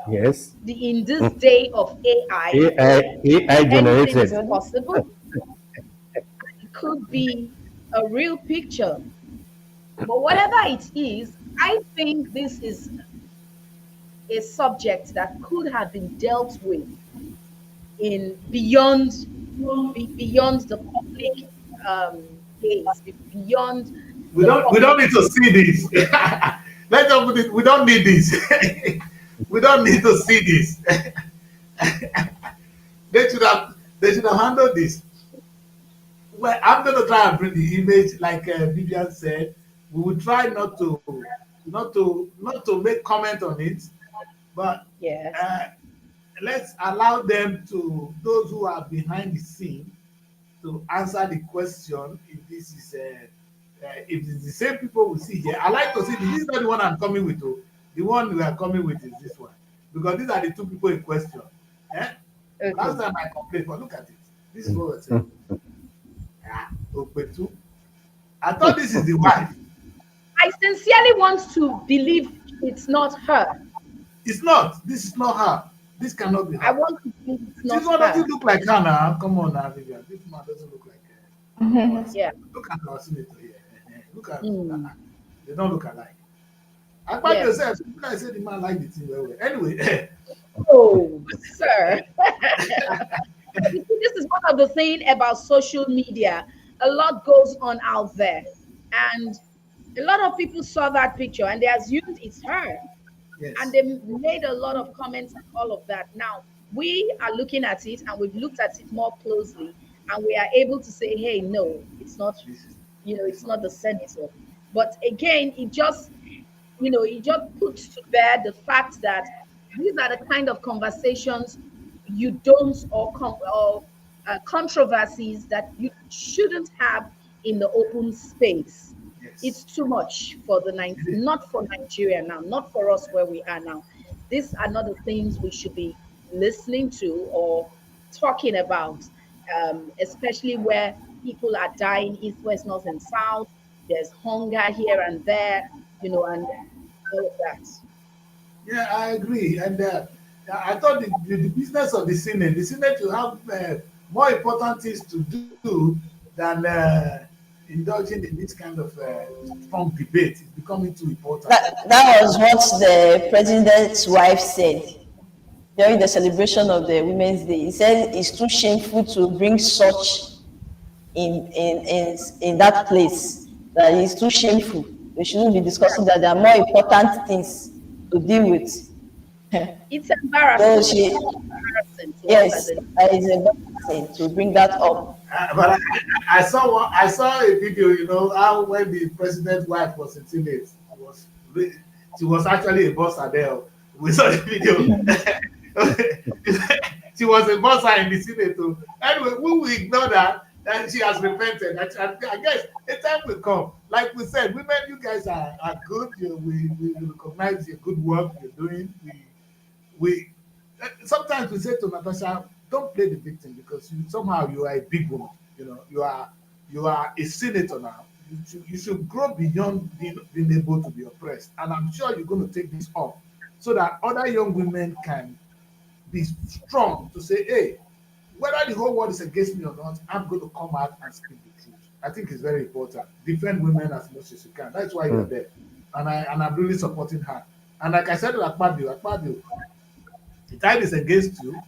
Yes. In this day of AI, AI anything is generated. possible. It could be a real picture. But whatever it is, I think this is a subject that could have been dealt with in beyond the public gaze, beyond We the don't need public. to see this. Let's put it. We don't need this. We don't need to see this. They should have handled this. Well, I'm going to try and bring the image, like Vivian said. We will try not to make comment on it, but Yes. uh, let's allow them to, those who are behind the scene, to answer the question if this is if it's the same people we see here. I like to see this is not the one I'm coming with. Oh. The one we are coming with is this one, because these are the two people in question. Eh? Okay. Last time I complained, but look at it. This is what we're saying. Opetu. I thought this is the wife. I sincerely want to believe it's not her. It's not. This is not her. This cannot be I her. want to believe it's This not one her. doesn't look like her now. Come on now, Vivian. This man doesn't look like her. Yeah. Look at our senator here. Look at Mm. they don't look alike. I find Yes. yourself. People I say the man like the thing very well. Anyway, Oh, sir. You see, this is one of the things about social media. A lot goes on out there. And a lot of people saw that picture and they assumed it's her. yes. And they made a lot of comments and all of that. Now, we are looking at it and we've looked at it more closely and we are able to say, hey, no, it's not, This is it's not the senator. But again, it just puts to bear the fact that these are the kind of conversations you don't or controversies that you shouldn't have in the open space. yes. It's too much for not for Nigeria now, not for us where we are now. These are not the things we should be listening to or talking about, especially where people are dying east, west, north, and south. There's hunger here and there, and all of that. Yeah, I agree. And I thought the business of the Senate will have more important things to do than indulging in this kind of strong debate. It's becoming too important. That was what the president's wife said during the celebration of the Women's Day. He said it's too shameful to bring such in that place. That it's too shameful. We shouldn't be discussing that. There are more important things to deal with. It's So embarrassing. she, Embarrassing to us yes, as a it's embarrassing to bring that up. But I saw a video. You know how when the president's wife was in Senate, she was actually a boss there. We saw the video. She was a boss in the Senate. Too. Anyway, we will ignore that. And she has repented. I guess a time will come. Like we said, women, you guys are good. We recognize your good work you're doing. We sometimes we say to Natasha, don't play the victim because somehow you are a big woman. You know, you are a senator now. You should grow beyond being able to be oppressed. And I'm sure you're going to take this up so that other young women can be strong to say, hey, whether the whole world is against me or not, I'm going to come out and speak the truth. I think it's very important. Defend women as much as you can. That's why you're there. And I'm really supporting her. And like I said to Akpabio, the tide is against you.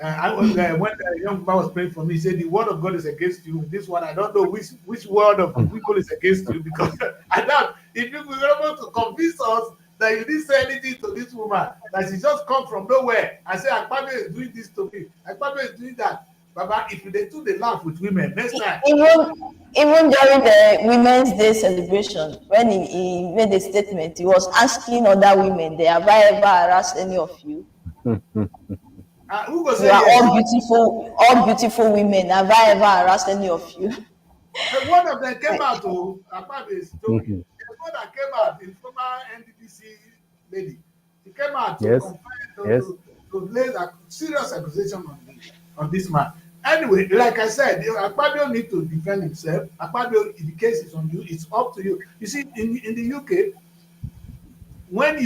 I was when the young man was praying for me, he said the word of God is against you. This one, I don't know which word of the people is against you because I doubt if you were able to convince us that you didn't say anything to this woman, that she just come from nowhere and say Akpabio is doing this to me, Akpabio is doing that. Baba, if they do the laugh with women next time. Even during the Women's Day celebration, when he made a statement, he was asking other women, "Have I ever harassed any of you? Who go say You are yes? all beautiful women. Have I ever harassed any of you?" And one of them came out to Akpabio's story. There's one that came out, the former NDDC lady. She came out to Yes. confirm, Yes. to lay a serious accusation on this man. Anyway, like I said, Akpabio need to defend himself. Akpabio, the case is on you. It's up to you. You see, in the UK, when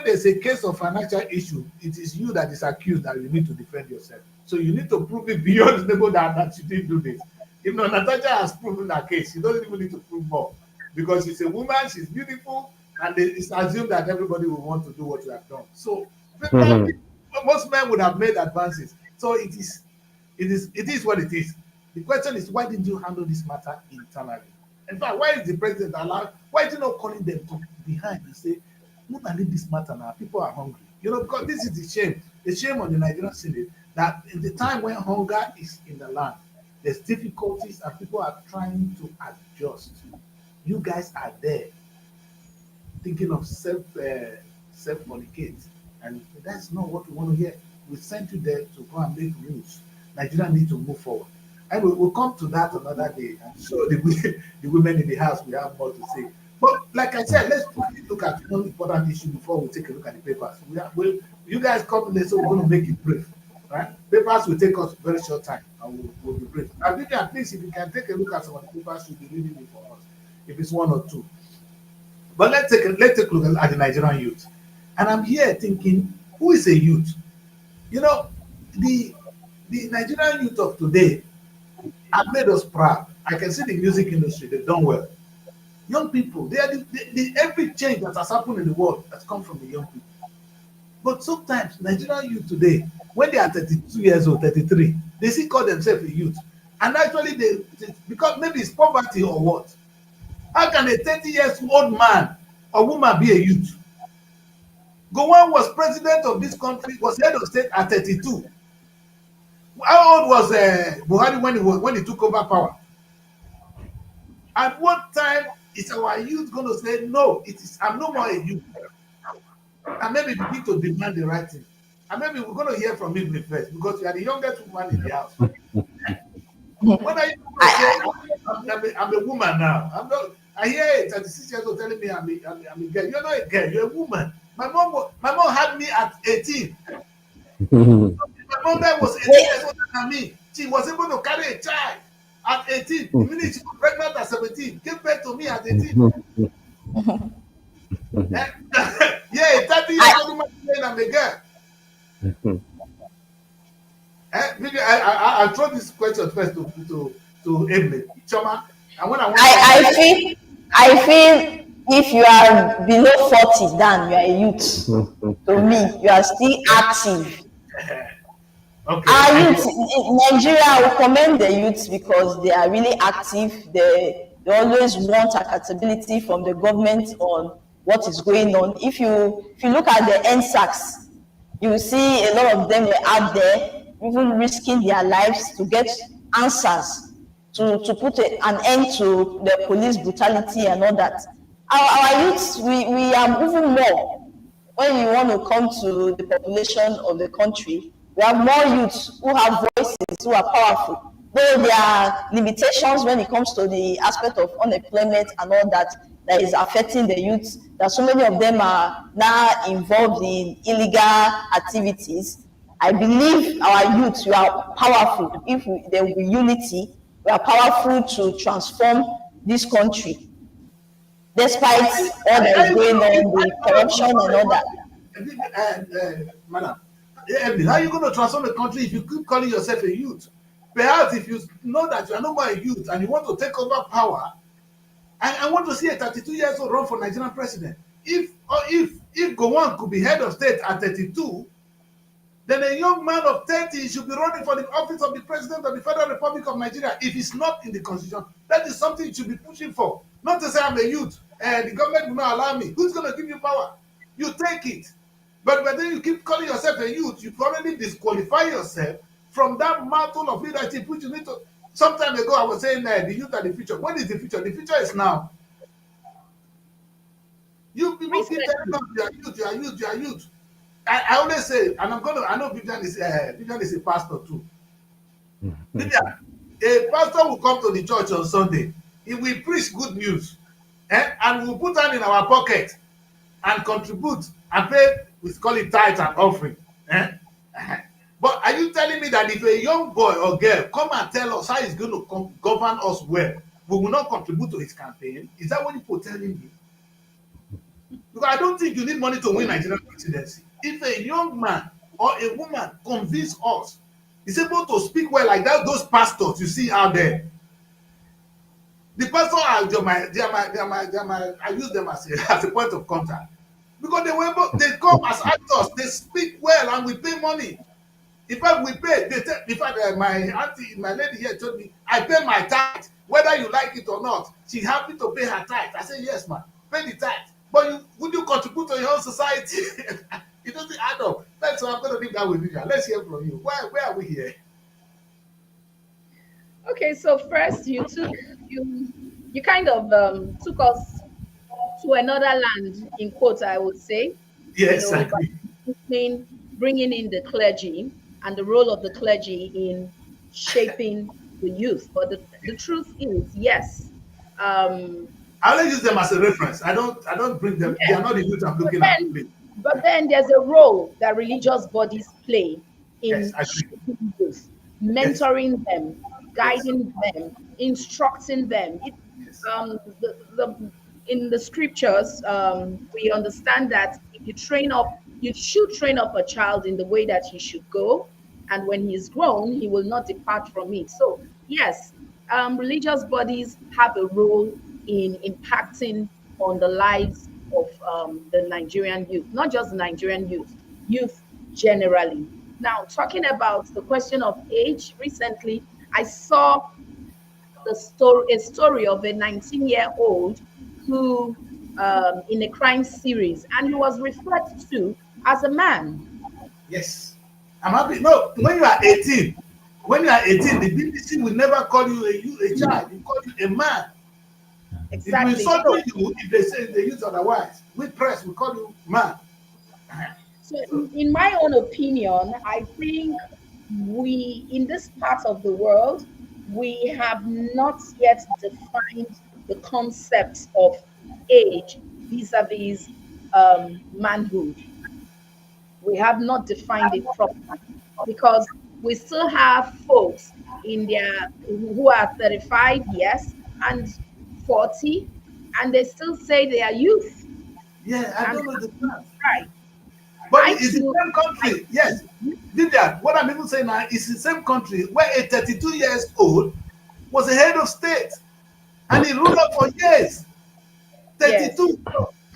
there's a case of financial issue, it is you that is accused that you need to defend yourself. So you need to prove it beyond reasonable doubt that you didn't do this. If not, Natasha has proven her case. She doesn't even need to prove more because she's a woman, she's beautiful, and it's assumed that everybody will want to do what you have done. So most men would have made advances. So it is what it is. The question is, why didn't you handle this matter internally? In fact, why is the president allowed? Why is he not calling them to behind and say, "Look at this matter now. People are hungry." You know, because this is the shame on the Nigerian Senate that in the time when hunger is in the land, there's difficulties and people are trying to adjust. You guys are there thinking of self-medicate, and that's not what we want to hear. We sent you there to go and make rules. Nigeria need to move forward. And we'll come to that another day. I'm sure the women in the house will have more to say. But like I said, let's quickly look at one important issue before we take a look at the papers. You guys come in, so we're going to make it brief. Right? Papers will take us a very short time and we'll be brief. I think at least if you can take a look at some of the papers, you'll be reading it for us. If it's one or two. But let's take a look at the Nigerian youth. And I'm here thinking, who is a youth? You know, the Nigerian youth of today have made us proud. I can see the music industry, they've done well. Young people, they are every change that has happened in the world has come from the young people. But sometimes Nigerian youth today, when they are 32 years old, 33, they still call themselves a youth. And actually, because maybe it's poverty or what? How can a 30 years old man or woman be a youth? Gowon was president of this country, was head of state at 32. How old was Buhari when he took over power? At what time is our youth going to say, no, I'm no more a youth? And maybe begin to demand the right thing. And maybe we're going to hear from him first because you are the youngest woman in the house. When are you going to say, I'm a woman now? I hear a 36 years old telling me I'm a girl. You're not a girl, you're a woman. My mom had me at 18. My mother was 18 Wait, years older than me. She was able to carry a child at 18. Immediately she was pregnant at 17, gave birth to me at 18. Eh, yeah, 30 years I old woman saying I'm a girl. I'll throw this question first to Emily Choma. And when I want to I feel if you are below 40, then you are a youth. To me, you are still active. okay, Our I youth get in Nigeria, I will commend the youths because they are really active. They always want accountability from the government on what is going on. If you look at the NSACs, you will see a lot of them were out there, even risking their lives to get answers, to put an end to the police brutality and all that. Our youths, we are moving more when you want to come to the population of the country, we have more youths who have voices, who are powerful. Though there are limitations when it comes to the aspect of unemployment and all that that is affecting the youths, that so many of them are now involved in illegal activities. I believe our youth, we are powerful. If there will be unity, we are powerful to transform this country, despite all that is going on, the corruption and all that. Madam, Emily, how are you going to transform a country if you keep calling yourself a youth? Perhaps if you know that you are no more a youth and you want to take over power, and I want to see a 32 years old run for Nigerian president. If Gowon could be head of state at 32, then a young man of 30 should be running for the office of the president of the Federal Republic of Nigeria. If it's not in the constitution, that is something you should be pushing for. Not to say I'm a youth and the government will not allow me. Who's going to give you power? You take it. But then you keep calling yourself a youth, you've already disqualify yourself from that mantle of leadership which you need to. Some time ago, I was saying the youth are the future. When is the future? The future is now. You people keep telling us you are youth, you are youth, you are youth. I always say, and I know Vivian is a pastor too. Vivian, a pastor will come to the church on Sunday. He will preach good news, and we'll put hand in our pocket and contribute and pay, we call it tithe and offering. But are you telling me that if a young boy or girl come and tell us how he's going to govern us well, we will not contribute to his campaign? Is that what you're telling me? Because I don't think you need money to win Nigerian presidency. If a young man or a woman convince us, is able to speak well like that, those pastors you see out there. The pastors I use them as a point of contact. Because they come as actors, they speak well and we pay money. In fact, we pay. In fact, my auntie, my lady here told me, I pay my tithe, whether you like it or not. She's happy to pay her tithe. I said, yes, ma, pay the tithe. But would you contribute to your own society? It doesn't add up. That's why I'm going to leave that with you. Let's hear from you. Where are we here? Okay, so first you kind of took us to another land, in quotes, I would say. Yes, I By agree. bringing in the clergy and the role of the clergy in shaping the youth. But the truth is, yes, I only use them as a reference. I don't bring them. They yeah, are not the youth I'm but looking at then, today. but then there's a role that religious bodies play Yes, in I agree. shaping youth, Yes, mentoring them, yes, guiding them, instructing them. yes, The in the scriptures, we understand that if you should train up a child in the way that he should go, and when he's grown, he will not depart from it. So, yes, religious bodies have a role in impacting on the lives of the Nigerian youth, not just the Nigerian youth generally. Now, talking about the question of age, recently I saw a story of a 19-year-old who, in a crime series, and he was referred to as a man. yes. I'm happy. No, when you are 18, the BBC will never call you a child. They call you a man. It will Exactly. insult you if they say they use otherwise. We press, we call you man. So, So, in my own opinion, I think we, in this part of the world, we have not yet defined the concept of age vis-a-vis manhood. We have not defined it properly because we still have folks in their who are 35 years and 40, and they still say they are youth, Yeah, I and don't understand. that's right. But I it's the too, same I, country. Yes. Vivian, what I'm even saying now is the same country where a 32 years old was a head of state and he ruled up for years. yes. 32.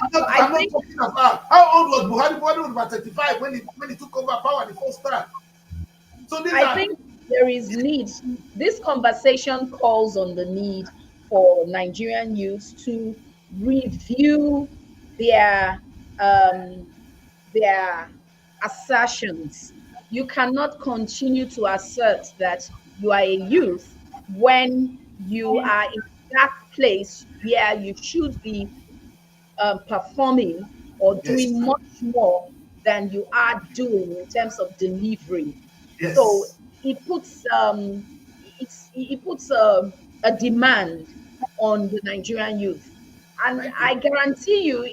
I'm So not, I I'm not think talking about how old was Buhari. Buhari was about 35 when he took over power the first time. So these I are think there is need. This conversation calls on the need for Nigerian youths to review their um, their assertions. You cannot continue to assert that you are a youth when you are in that place where you should be performing or yes, doing much more than you are doing in terms of delivery. So yes. it puts it puts a demand on the Nigerian youth, and I agree. I guarantee you,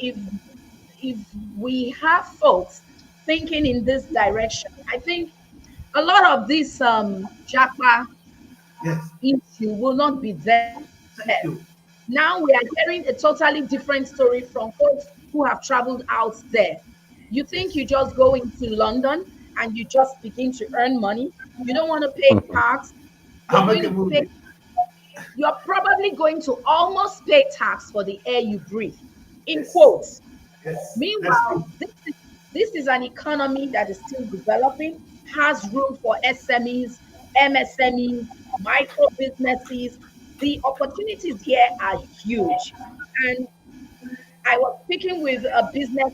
if we have folks thinking in this direction, I think a lot of this Japa Yes. issue will not be there. Thank you. Now we are hearing a totally different story from folks who have traveled out there. You think you Yes. just go into London and you just begin to earn money. You don't want to pay tax. You're I'm going making to pay, movie. you're probably going to almost pay tax for the air you breathe, in Yes. quotes. Yes. That's true. Meanwhile, this is an economy that is still developing, has room for SMEs, MSMEs, micro businesses. The opportunities here are huge. And I was speaking with a business,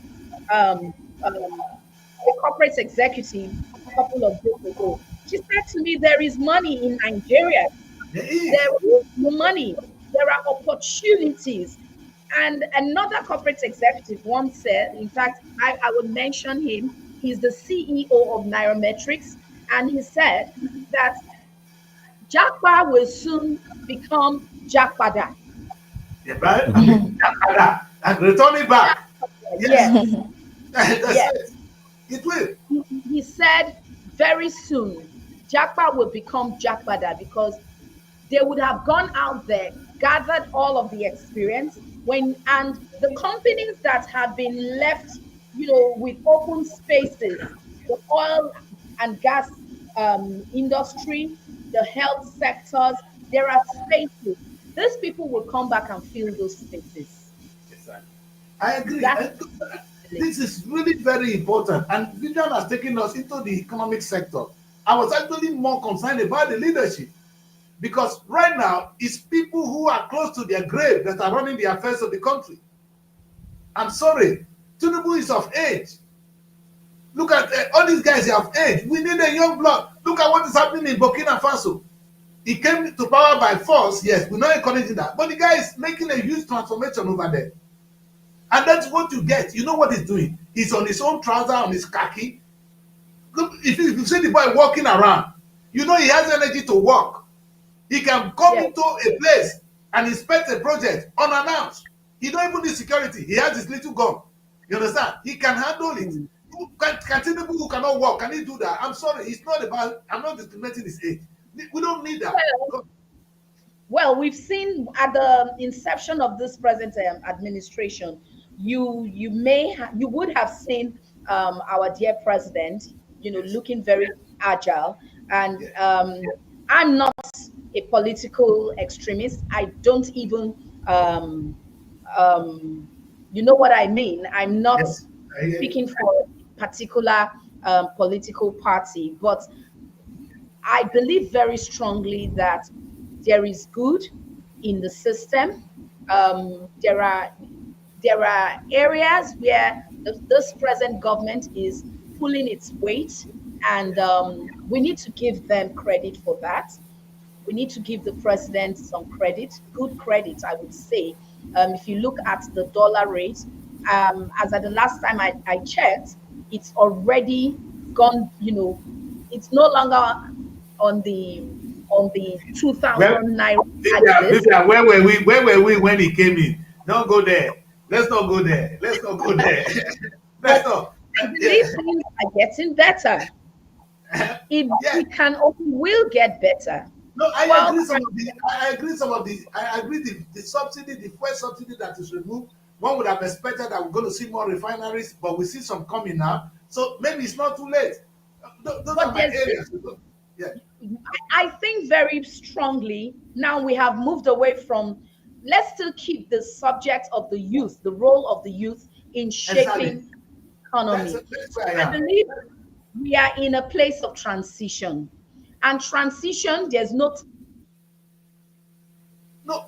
um, um, a corporate executive a couple of days ago. She said to me, there is money in Nigeria. There is. There is money. There are opportunities. And another corporate executive once said, in fact, I would mention him, he's the CEO of Nairametrics, and he said that Jackpa will soon become Jackpada. Yeah, right? I mean, and return it back. Jackpada, Yes. yes, That's yes. it. It will. He said very soon Jackpa will become Jackpada because they would have gone out there, gathered all of the experience when and the companies that have been left, with open spaces, the oil and gas industry, the health sectors, there are spaces. These people will come back and fill those spaces. Yes, sir. I agree. That's This is really very important. And Vivian has taken us into the economic sector. I was actually more concerned about the leadership because right now it's people who are close to their grave that are running the affairs of the country. I'm sorry, Tinubu is of age. Look at all these guys are of age. We need a young blood. Look at what is happening in Burkina Faso. He came to power by force. Yes, we're not encouraging that. But the guy is making a huge transformation over there. And that's what you get. You know what he's doing? He's on his own trouser, on his khaki. Look, if you see the boy walking around, you know he has energy to work. He can come yes. into a place and inspect a project unannounced. He don't even need security. He has his little gun. You understand? He can handle it. Mm. Can Tinubu who cannot walk, can he do that? I'm sorry. It's not about, I'm not discriminating his age. We don't need that. Well, we've seen at the inception of this present administration, you would have seen our dear president, Yes. looking very agile. And Yes. I'm not a political extremist. I don't even, um, um, you know what I mean. I'm not Yes. I hear you. speaking for a particular political party, but I believe very strongly that there is good in the system. There are areas where this present government is pulling its weight, and we need to give them credit for that. We need to give the president some credit, good credit, I would say. If you look at the dollar rate, as at the last time I checked, it's already gone, it's no longer on the on the Well, 2,000 naira Vivian, taxes. Vivian, where were we? Where were we when he came in? Don't go there. Let's not go there. Let's not go there. Let's But not. I Yeah. believe things are getting better. Yeah. It can only will get better. No, I Well, agree. Some of the, I agree. Some of the, I agree. The subsidy, the fuel subsidy that is removed, one would have expected that we're going to see more refineries, but we see some coming now. So maybe it's not too late. Those are but my there's this, areas. Yeah, I think very strongly now we have moved away from, let's still keep the subject of the youth, the role of the youth in exactly. shaping That's economy. that's where I I am. believe we are in a place of transition. And transition, there's no No,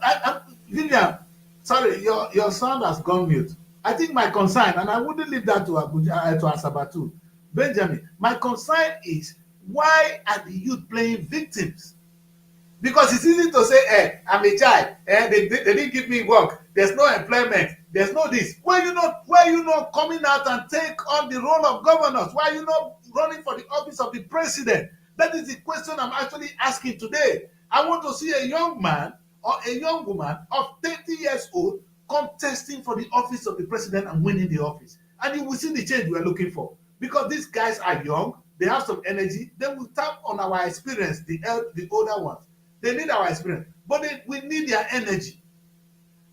Vivian, sorry, your sound has gone mute. I think my concern, and I wouldn't leave that to Abuja, to Asaba too. Benjamin, my concern is why are the youth playing victims? Because it's easy to say, I'm a child, they didn't give me work, there's no employment, there's no this. Why are you not coming out and take on the role of governors? Why are you not running for the office of the president? That is the question I'm actually asking today. I want to see a young man or a young woman of 30 years old contesting for the office of the president and winning the office. And you will see the change we're looking for. Because these guys are young, they have some energy, they will tap on our experience, the older ones. They need our experience, but we need their energy.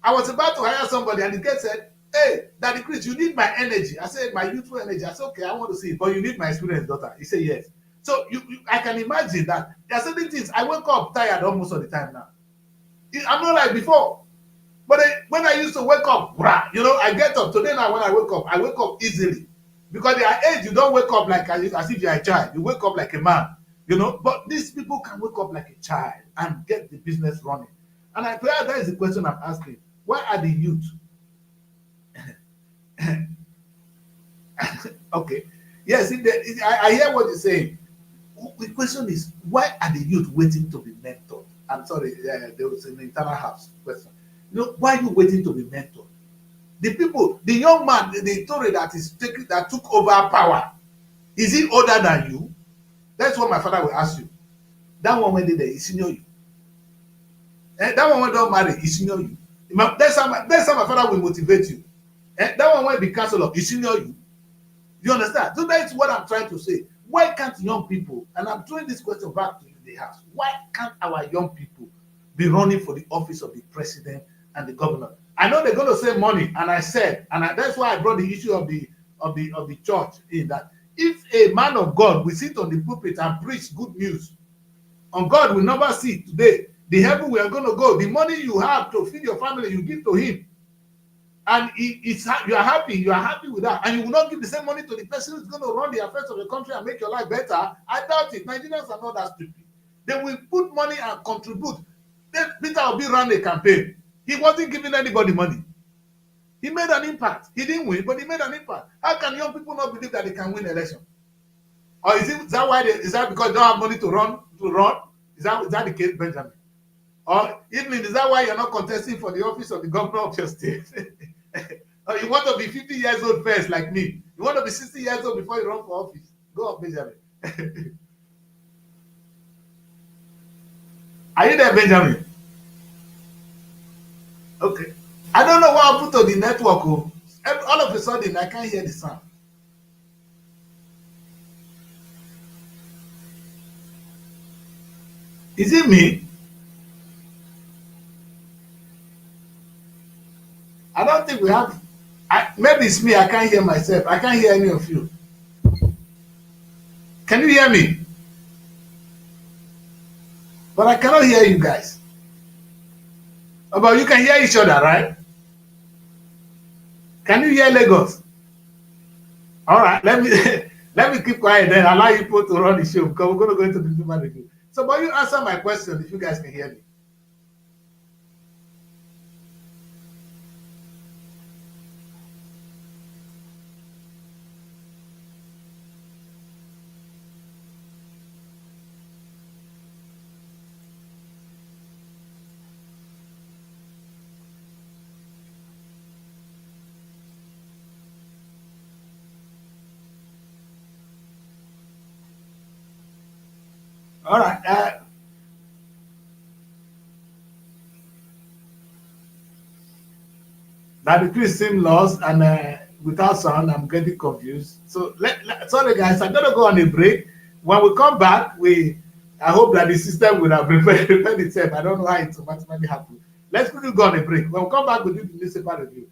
I was about to hire somebody, and the guy said, "Hey, Daddy Chris, you need my energy." I said, "My youthful energy." I said, "Okay, I want to see it, but you need my experience, daughter." He said, "Yes." So I can imagine that there are certain things. I wake up tired almost all the time now. I'm not like before, but when I used to wake up, I get up. Today now, when I wake up easily, because there are age you don't wake up like as if you're a child. You wake up like a man. But these people can wake up like a child and get the business running. And that is the question I'm asking. Why are the youth? Okay. Yes, I hear what you're saying. The question is, why are the youth waiting to be mentored? I'm sorry, there was an internal house question. Why are you waiting to be mentored? The young man, the Tory that took over power, is he older than you? That's what my father will ask you. That one when they there, he senior you. That one when don't marry, he senior you. That's how my father will motivate you. That one when be counselor, he senior you. You understand? So that's what I'm trying to say. Why can't young people, and I'm throwing this question back to you, the house, why can't our young people be running for the office of the president and the governor? I know they're going to say money, and I said, that's why I brought the issue of the church in that. If a man of God will sit on the pulpit and preach good news, on God will never see today. The heaven we are going to go, the money you have to feed your family, you give to him. And you are happy with that. And you will not give the same money to the person who's going to run the affairs of the country and make your life better. I doubt it. Nigerians are not that stupid. They will put money and contribute. Then Peter Obi ran a campaign. He wasn't giving anybody money. He made an impact. He didn't win, but he made an impact. How can young people not believe that they can win election? Or is that because they don't have money to run? Is that the case, Benjamin? Or Evelyn, is that why you're not contesting for the office of the governor of your state? Or you want to be 50 years old first, like me? You want to be 60 years old before you run for office? Go on, Benjamin. Are you there, Benjamin? Okay. I don't know what happened to the network. Oh. All of a sudden, I can't hear the sound. Is it me? I don't think we have. Maybe it's me. I can't hear myself. I can't hear any of you. Can you hear me? But I cannot hear you guys. But you can hear each other, right? Can you hear Lagos? All right, let me let me keep quiet then. Allow you people to run the show because we're going to go into the human review. So, but you answer my question if you guys can hear me. All right. Now the Chris seem lost and without sound, I'm getting confused. So sorry guys, I'm gonna go on a break. When we come back, I hope that the system will have prepared itself. I don't know how it automatically happened. Let's quickly go on a break. When we come back, we'll do the newspaper review.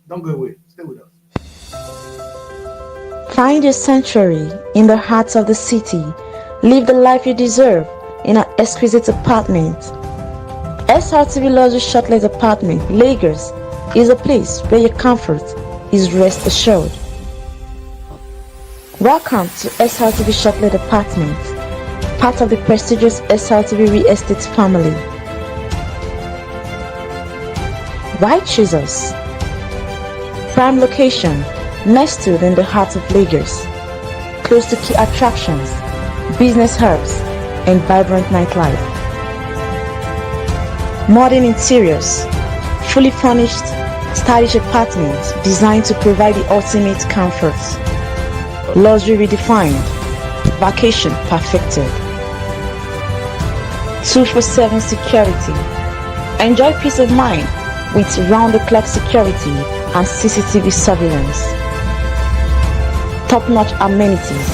Don't go away. Stay with us. Find your sanctuary in the heart of the city. Live the life you deserve in an exquisite apartment. Srtv Luxury Shortlet Apartment, Lagos, is a place where your comfort is rest assured. Welcome to Srtv Shortlet Apartment, part of the prestigious Srtv Real Estate family. Why choose us? Prime location, nestled in the heart of Lagos, close to key attractions, business hubs, and vibrant nightlife. Modern interiors, fully furnished, stylish apartments designed to provide the ultimate comfort. Luxury redefined, vacation perfected. 24/7 security. Enjoy peace of mind with round-the-clock security and CCTV surveillance. Top-notch amenities,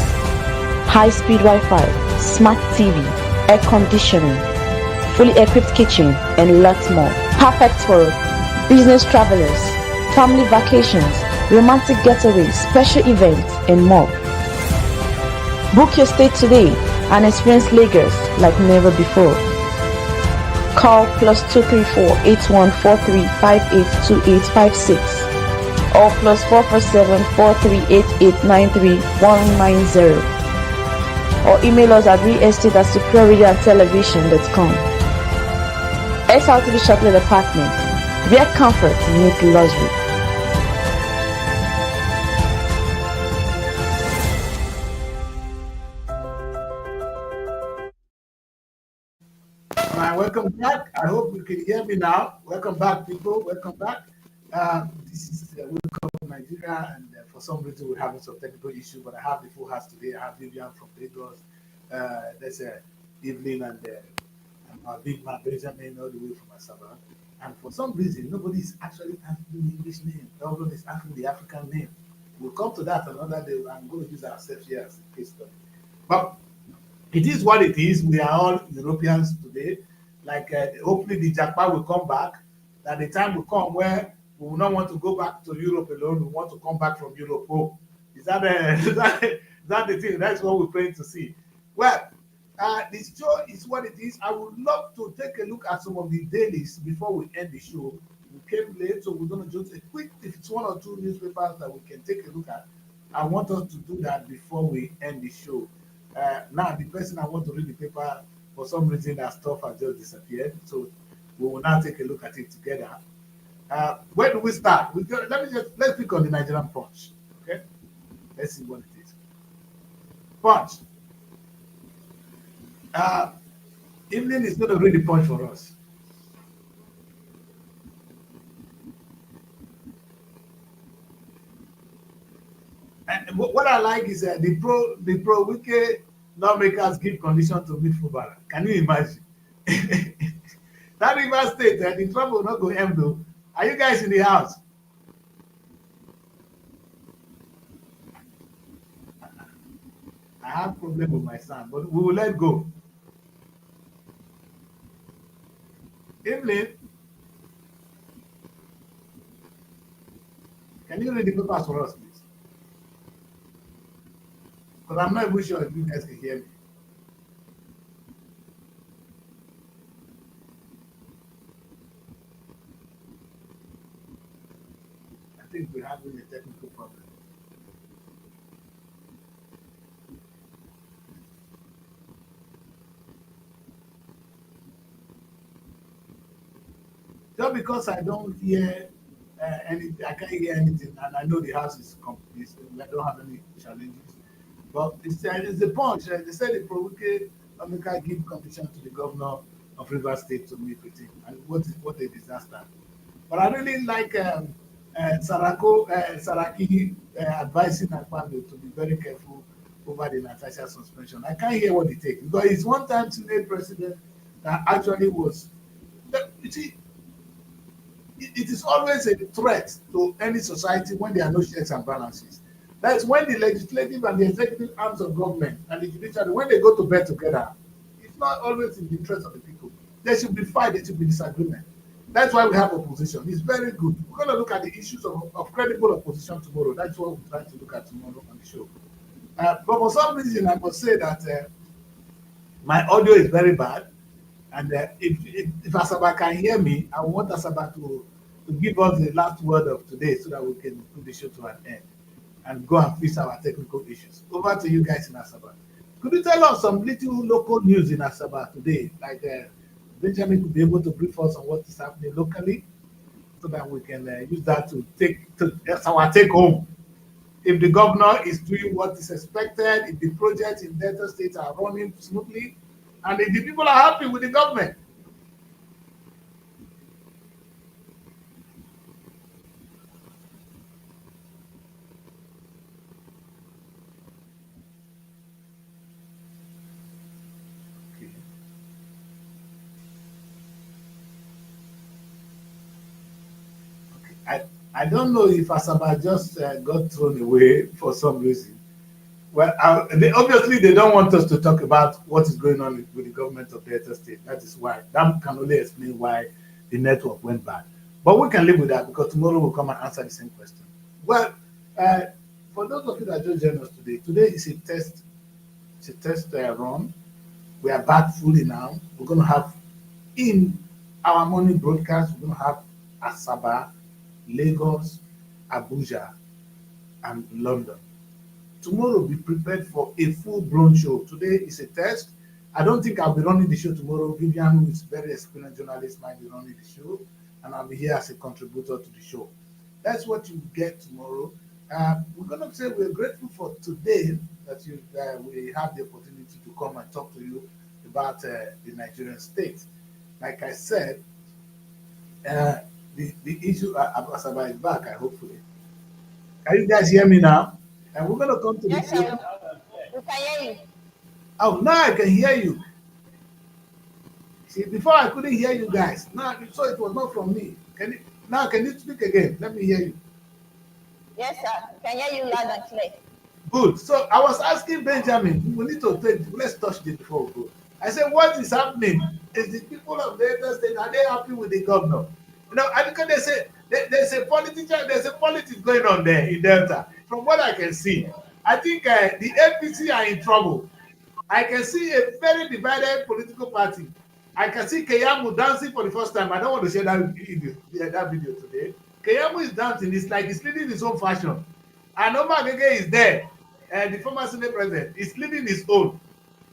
high-speed Wi-Fi, smart TV, air conditioning, fully equipped kitchen, and lots more. Perfect for business travelers, family vacations, romantic getaways, special events, and more. Book your stay today and experience Lagos like never before. Call +234 8143 582856 or +447 4388 93190 or email us at realestate@superiorradioandtelevision.com. Srtv Shortlet Apartment, where comfort meets luxury. All right, welcome back. I hope you can hear me now. Welcome back, people. Welcome back. This is Welcome Nigeria, and for some reason we're having some technical issue, but I have the full house today. I have Vivian from Lagos. There's Evelyn and our big man Benjamin all the way from Asaba. And for some reason, nobody is actually asking the English name. Everyone is asking the African name. We'll come to that another day. I'm going to use ourselves here as a case study. But it is what it is. We are all Europeans today. Like hopefully the Japan will come back. That the time will come where we will not want to go back to Europe alone. We want to come back from Europe home. Is that the thing? That's what we're praying to see. Well, the show is what it is. I would love to take a look at some of the dailies before we end the show. We came late, so we're going to just a quick, if it's one or two newspapers that we can take a look at. I want us to do that before we end the show. Now, the person I want to read the paper, for some reason, that stuff has just disappeared. So we will now take a look at it together. Where do we start? Let's pick on the Nigerian Punch. Okay, let's see what it is. Punch. Evelyn is going to read the Punch for us. And what I like is the pro Wike lawmakers give condition to meet Fubara. Can you imagine? That River State, the trouble will not go end though. Are you guys in the house? I have problem with my son, but we will let go. Evelyn, can you read the papers for us, please? Because I'm not even sure if you guys can hear me. I think we're having a technical problem. Just because I don't hear anything, I can't hear anything, and I know the house is complete, I don't have any challenges. But it's the Punch. They said the Provoke America give condition to the governor of River State to meet with him, and what a disaster. But I really like Saraki advising Akpabio to be very careful over the Natasha suspension. I can't hear what he takes because he's one time Senate president that actually was. You see, it is always a threat to any society when there are no checks and balances. That's when the legislative and the executive arms of government and the judiciary, when they go to bed together, it's not always in the interest of the people. There should be fight, there should be disagreement. That's why we have opposition. It's very good. We're going to look at the issues of credible opposition tomorrow. That's what we're trying to look at tomorrow on the show. But for some reason, I must say that my audio is very bad. And if Asaba can hear me, I want Asaba to give us the last word of today so that we can put the show to an end and go and fix our technical issues. Over to you guys in Asaba. Could you tell us some little local news in Asaba today? Like Benjamin could be able to brief us on what is happening locally so that we can use that to as our take home. If the governor is doing what is expected, if the projects in Delta State are running smoothly, and if the people are happy with the government. Okay. Okay. I don't know if Asaba just got thrown away for some reason. Well, obviously they don't want us to talk about what is going on with the government of Delta State. That is why. That can only explain why the network went bad. But we can live with that because tomorrow we'll come and answer the same question. Well, for those of you that just joined us today is a test. It's a test run. We are back fully now. We're going to have in our morning broadcast, we're going to have Asaba, Lagos, Abuja, and London. Tomorrow, be prepared for a full-blown show. Today is a test. I don't think I'll be running the show tomorrow. Vivian, who is a very experienced journalist, might be running the show, and I'll be here as a contributor to the show. That's what you get tomorrow. We're going to say we're grateful for today that we have the opportunity to come and talk to you about the Nigerian state. Like I said, the issue, Asaba is back, hopefully. Can you guys hear me now? And we're going to come to Yes, the sir. We can hear you. Oh, now I can hear you. See, before I couldn't hear you guys. Now, so it was not from me. Now, can you speak again? Let me hear you. Yes, sir. We can hear you loud and clear. Good. So I was asking Benjamin, we need to let's touch this before we go. I said, what is happening? Is the people of Delta State, are they happy with the governor? You know, I think they say there's a politics going on there in Delta. From what I can see, I think the APC are in trouble. I can see a very divided political party. I can see Keyamu dancing for the first time. I don't want to share that video today. Keyamu is dancing. It's like he's leading his own fashion. And Omar Agege is there. And the former Senate president is leading his own.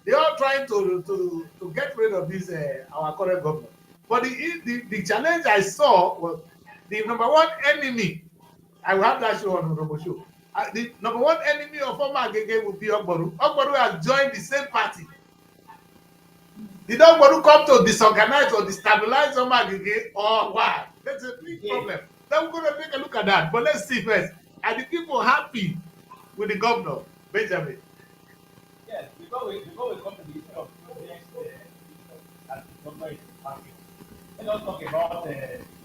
They are trying to get rid of this our current government. But the challenge I saw was the number one enemy. I will have that show on Robo Show. The number one enemy of former Agege will be Ogboru. Ogboru has joined the same party. Did Ogboru come to disorganize or destabilize former Agege or what? That's a big problem. Then we're going to take a look at that. But let's see first. Are the people happy with the governor, Benjamin? Yes, before we come to the issue of projects that the government is passing, let us talk about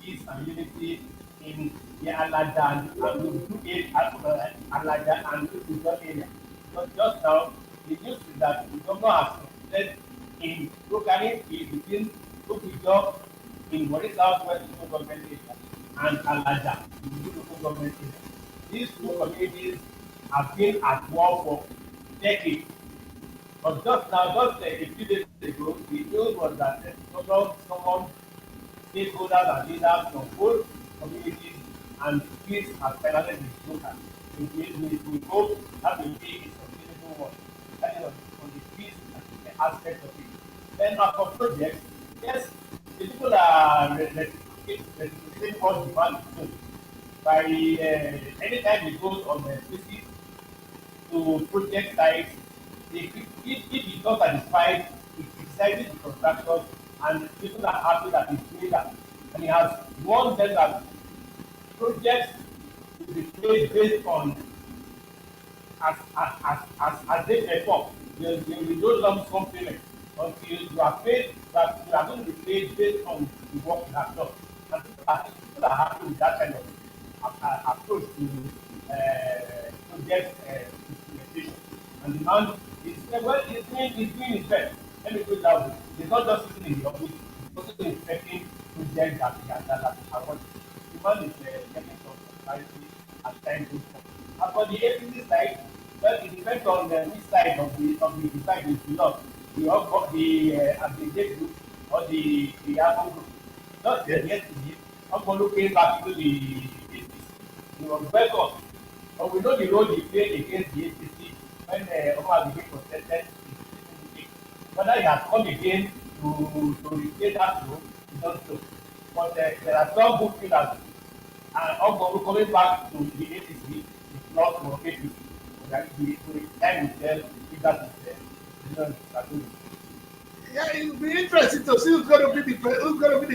peace and unity in the Alaja and Alaja and Uzo area. But just now, the news is that the governor has said in locally between Uzo in Wari Southwest local government area and Alaja in the local government area. These two communities have been at war for decades. But just now, just a few days ago, the news was that some stakeholders and leaders from both communities and peace has finally been broken. We hope that will be a sustainable one. That is on the peace aspect of it. Then as for projects, yes, the people are reciprocating all demand by anytime we go on the visit to project sites, if it's not satisfied, it criticizes the contractors and people are happy that he's doing that. And he has warned them that projects will be played based on as they perform. There will be no lump sum payment until you are paid that you are going to be paid based on the work you have done. And people are happy with that kind of approach to get implementation. And the man is well, he's doing his best. Let me put it that way. He's not just sitting in the office, he's also inspecting projects that are working. The man is getting some clarity and trying to. And for the APC side, well, it depends on which side of the divide is belong. The group or the Arab group. Not yesterday, Ogbolu came back to the APC. He was welcome. But we know the role he played against the APC when Omar became contested in 2018. Whether he has come again to replace that role, we don't know. But there are some good pillars. And Ogbolu coming back to the APC is not for APC. That the time will tell if that is the Yeah, it will be interesting to see who's going to be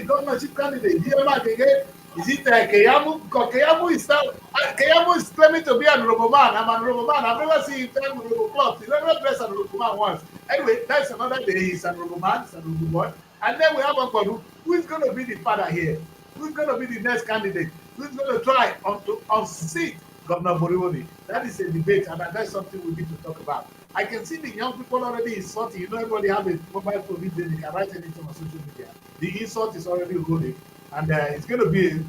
the governorship candidate. Here, like again, is it Keyamu? Because Keyamu is claiming to be an Urobo man. I'm an Urobo man. I've never seen him turn Urobo cloth. He never dressed an Urobo man once. Anyway, that's another day. He's an Urobo man. He's an Urobo boy. And then we have Ogbolu. Who is going to be the father here? Who's going to be the next candidate? Who's going to try to unseat Governor Boriwoni? That is a debate, and that's something we need to talk about. I can see the young people already insulting. You know, everybody have a mobile phone these days. They can write anything on social media. The insult is already rolling, and it's going to be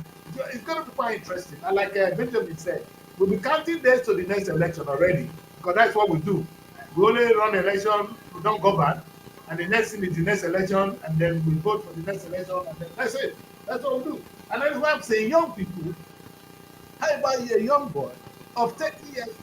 quite interesting. And like Benjamin said, we'll be counting days to the next election already, because that's what we do. We only run election, we don't govern, and the next thing is the next election, and then we vote for the next election, and then that's it. That's what we do. And that's why I'm saying, young people, how about a young boy of 30 years old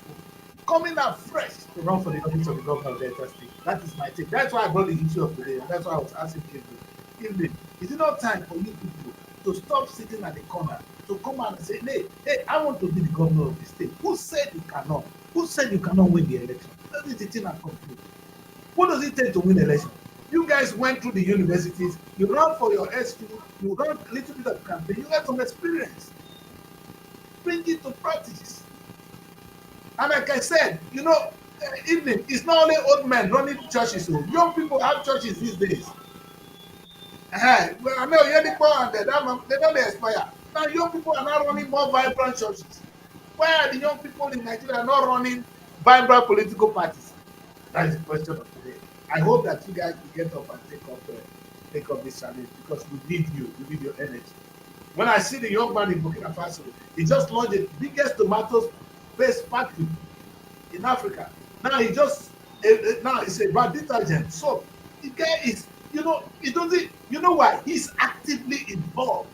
coming out fresh to run for the office of the governor of Delta State? That is my take. That's why I brought the issue of today, and that's why I was asking Kevin, is it not time for you people to stop sitting at the corner, to come out and say, hey, I want to be the governor of the state? Who said you cannot? Who said you cannot win the election? That is the thing I'm confused. What does it take to win the election? You guys went through the universities, you ran for your SU, you ran a little bit of campaign, you got some experience. Bring it to practice. And like I said, evening, it's not only old men running churches. So young people have churches these days. Well, I know Yedipo and they don't expire. Now young people are now running more vibrant churches. Why are the young people in Nigeria not running vibrant political parties? That is the question of today. I hope that you guys will get up and take up this challenge, because we need you. We need your energy. When I see the young man in Burkina Faso, he just launched the biggest tomatoes paste factory in Africa. Now now it's about detergent, soap. The guy is, he doesn't, why? He's actively involved.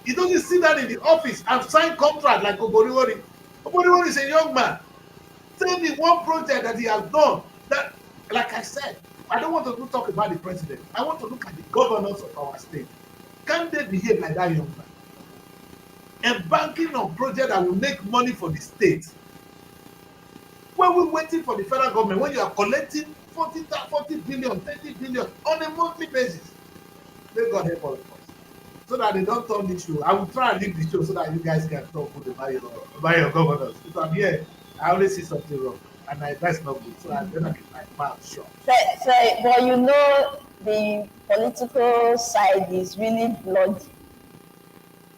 He doesn't sit down in the office and sign contract like Oboriwori. Oboriwori is a young man. Tell me one project that he has done that, like I said, I don't want to talk about the president. I want to look at the governors of our state. Can they behave like that young man? And banking on projects that will make money for the state. When we're waiting for the federal government, when you are collecting 40 billion, 30 billion on a monthly basis, may God help all of us. So that they don't turn this show. I will try and leave the show so that you guys can talk about your governors. If I'm here, I always see something wrong. And that's not good. So I'm going to keep my mouth shut. But the political side is really bloody.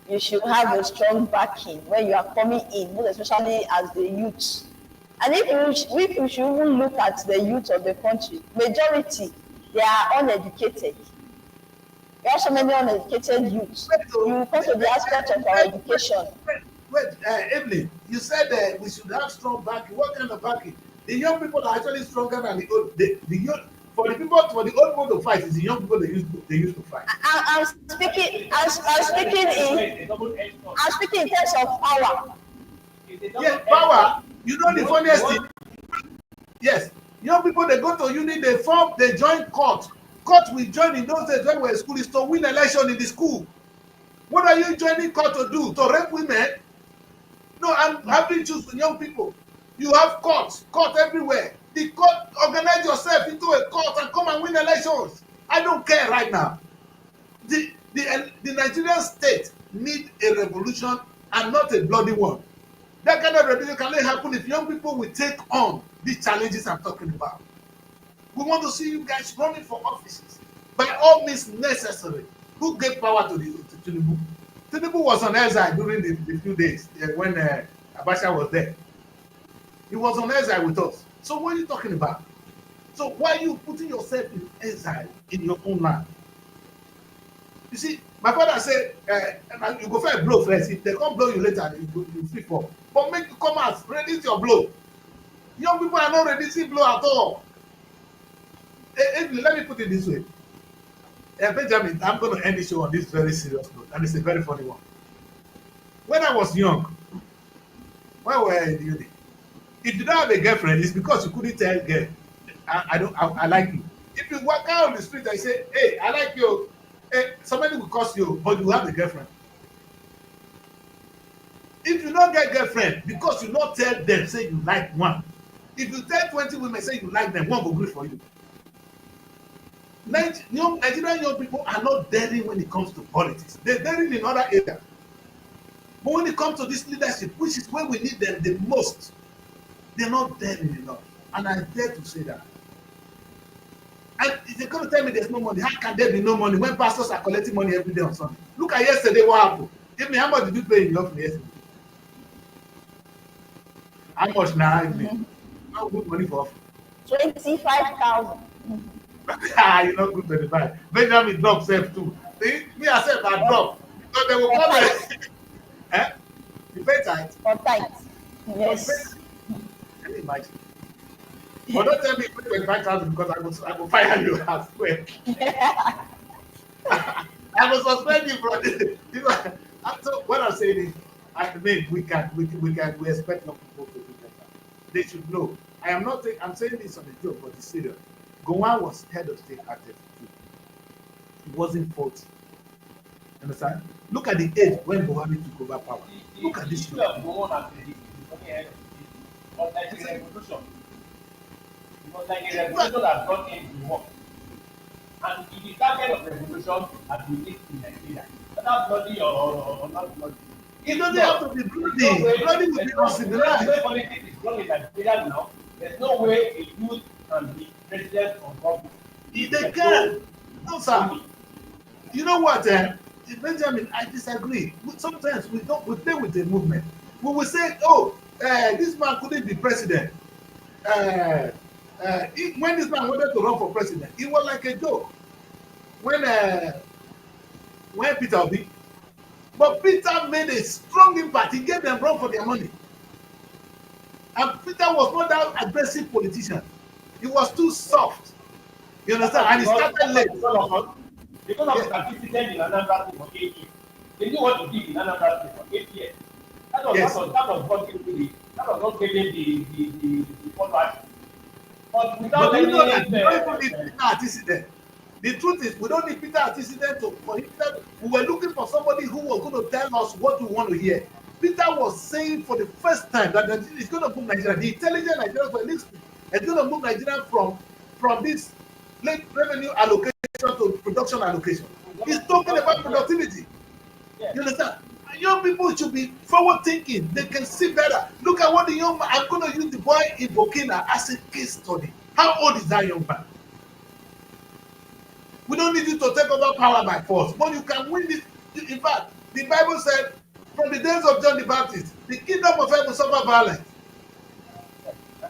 You should have a strong backing when you are coming in, most especially as the youth. And if you should even look at the youth of the country, majority, they are uneducated. There are so many uneducated youths. You come to the aspect of our education. Wait, Evelyn, you said we should have strong backing. What kind of backing? The young people are actually stronger than the old. The young, for the old people to fight, it's the young people they used to fight. I'm speaking in terms of power. Yes, power. You know the funniest thing? Yes, young people, they go to uni, they join court. Court we join in those days when we were in school is to win election in the school. What are you joining court to do? To rape women? No, I'm having choose young people. You have court everywhere. The court, organize yourself into a court and come and win elections. I don't care right now. The Nigerian state need a revolution and not a bloody one. That kind of revolution can only happen if young people will take on these challenges I'm talking about. We want to see you guys running for offices by all means necessary. Who gave power to the book? Tinubu was on exile during the few days when Abacha was there. He was on exile with us. So what are you talking about? So why are you putting yourself in exile in your own land? You see, my father said, you go first blow first. If they come blow you later, you free fall. But make you come out, release your blow. Young people are not releasing blow at all. Let me put it this way. Benjamin, I'm going to end the show on this very serious note, and it's a very funny one. When I was young, when we were in the uni, if you don't have a girlfriend, it's because you couldn't tell girl, I like you. If you walk out on the street and say, hey, I like you, hey, somebody will curse you, but you have a girlfriend. If you don't get girlfriend, because you not tell them, say you like one. If you tell 20 women, say you like them, one will agree for you. Nigerian young people are not daring when it comes to politics. They're daring in other areas. But when it comes to this leadership, which is where we need them the most, they're not daring enough. And I dare to say that. And if they're going to tell me there's no money, how can there be no money when pastors are collecting money every day on Sunday? Look at yesterday, what happened? Give me, how much did you pay in your offering yesterday? How much now? How good money for offering? 25,000. You know, good 25. Benjamin drop self too. See, me I said I drop. Because they will come and eh? You pay tight. For tight. Yes. Can you imagine? But don't tell me you pay 25,000 because I will fire you as well. I will suspend you from this. So what I'm saying is, I mean, we expect young people to do better. They should know. I'm saying this on a joke, but it's serious. Gowon was head of state at 32. He wasn't 40. Understand? Look at the age when Buhari took over power. Look at this. Gowon at 32. Was like a revolution. It was like a revolution that brought in the work. And the target of revolution has been made in Nigeria. Whether bloody or not bloody. It doesn't have to be bloody. Bloody will be uncivilized. There's no way politics is wrong in Nigeria now. There's no way a youth can be president of government. If they can. No, sir. You know what, Benjamin, I disagree. Sometimes we play with the movement. We will say, oh, this man couldn't be president. When this man wanted to run for president, it was like a joke. When Peter Obi, but Peter made a strong impact. He gave them run for their money. And Peter was not that aggressive politician. He was too soft. You understand? And he started late. Because of the participated in Anambra for 8 years. They knew what to do in Anambra for 8 years. That was not getting the follow. But without we any don't need Peter antecedent. The truth is, we don't need Peter antecedent for him. We were looking for somebody who was going to tell us what we want to hear. Peter was saying for the first time that it's going to move Nigeria. The intelligent Nigerians were listening. It's going to move Nigeria from this late revenue allocation to production allocation. He's talking about productivity. You understand? Young people should be forward thinking. They can see better. Look at what the young man, I'm going to use the boy in Burkina as a case study. How old is that young man? We don't need you to take over power by force, but you can win this. In fact, the Bible said, from the days of John the Baptist, the kingdom of heaven suffer violence.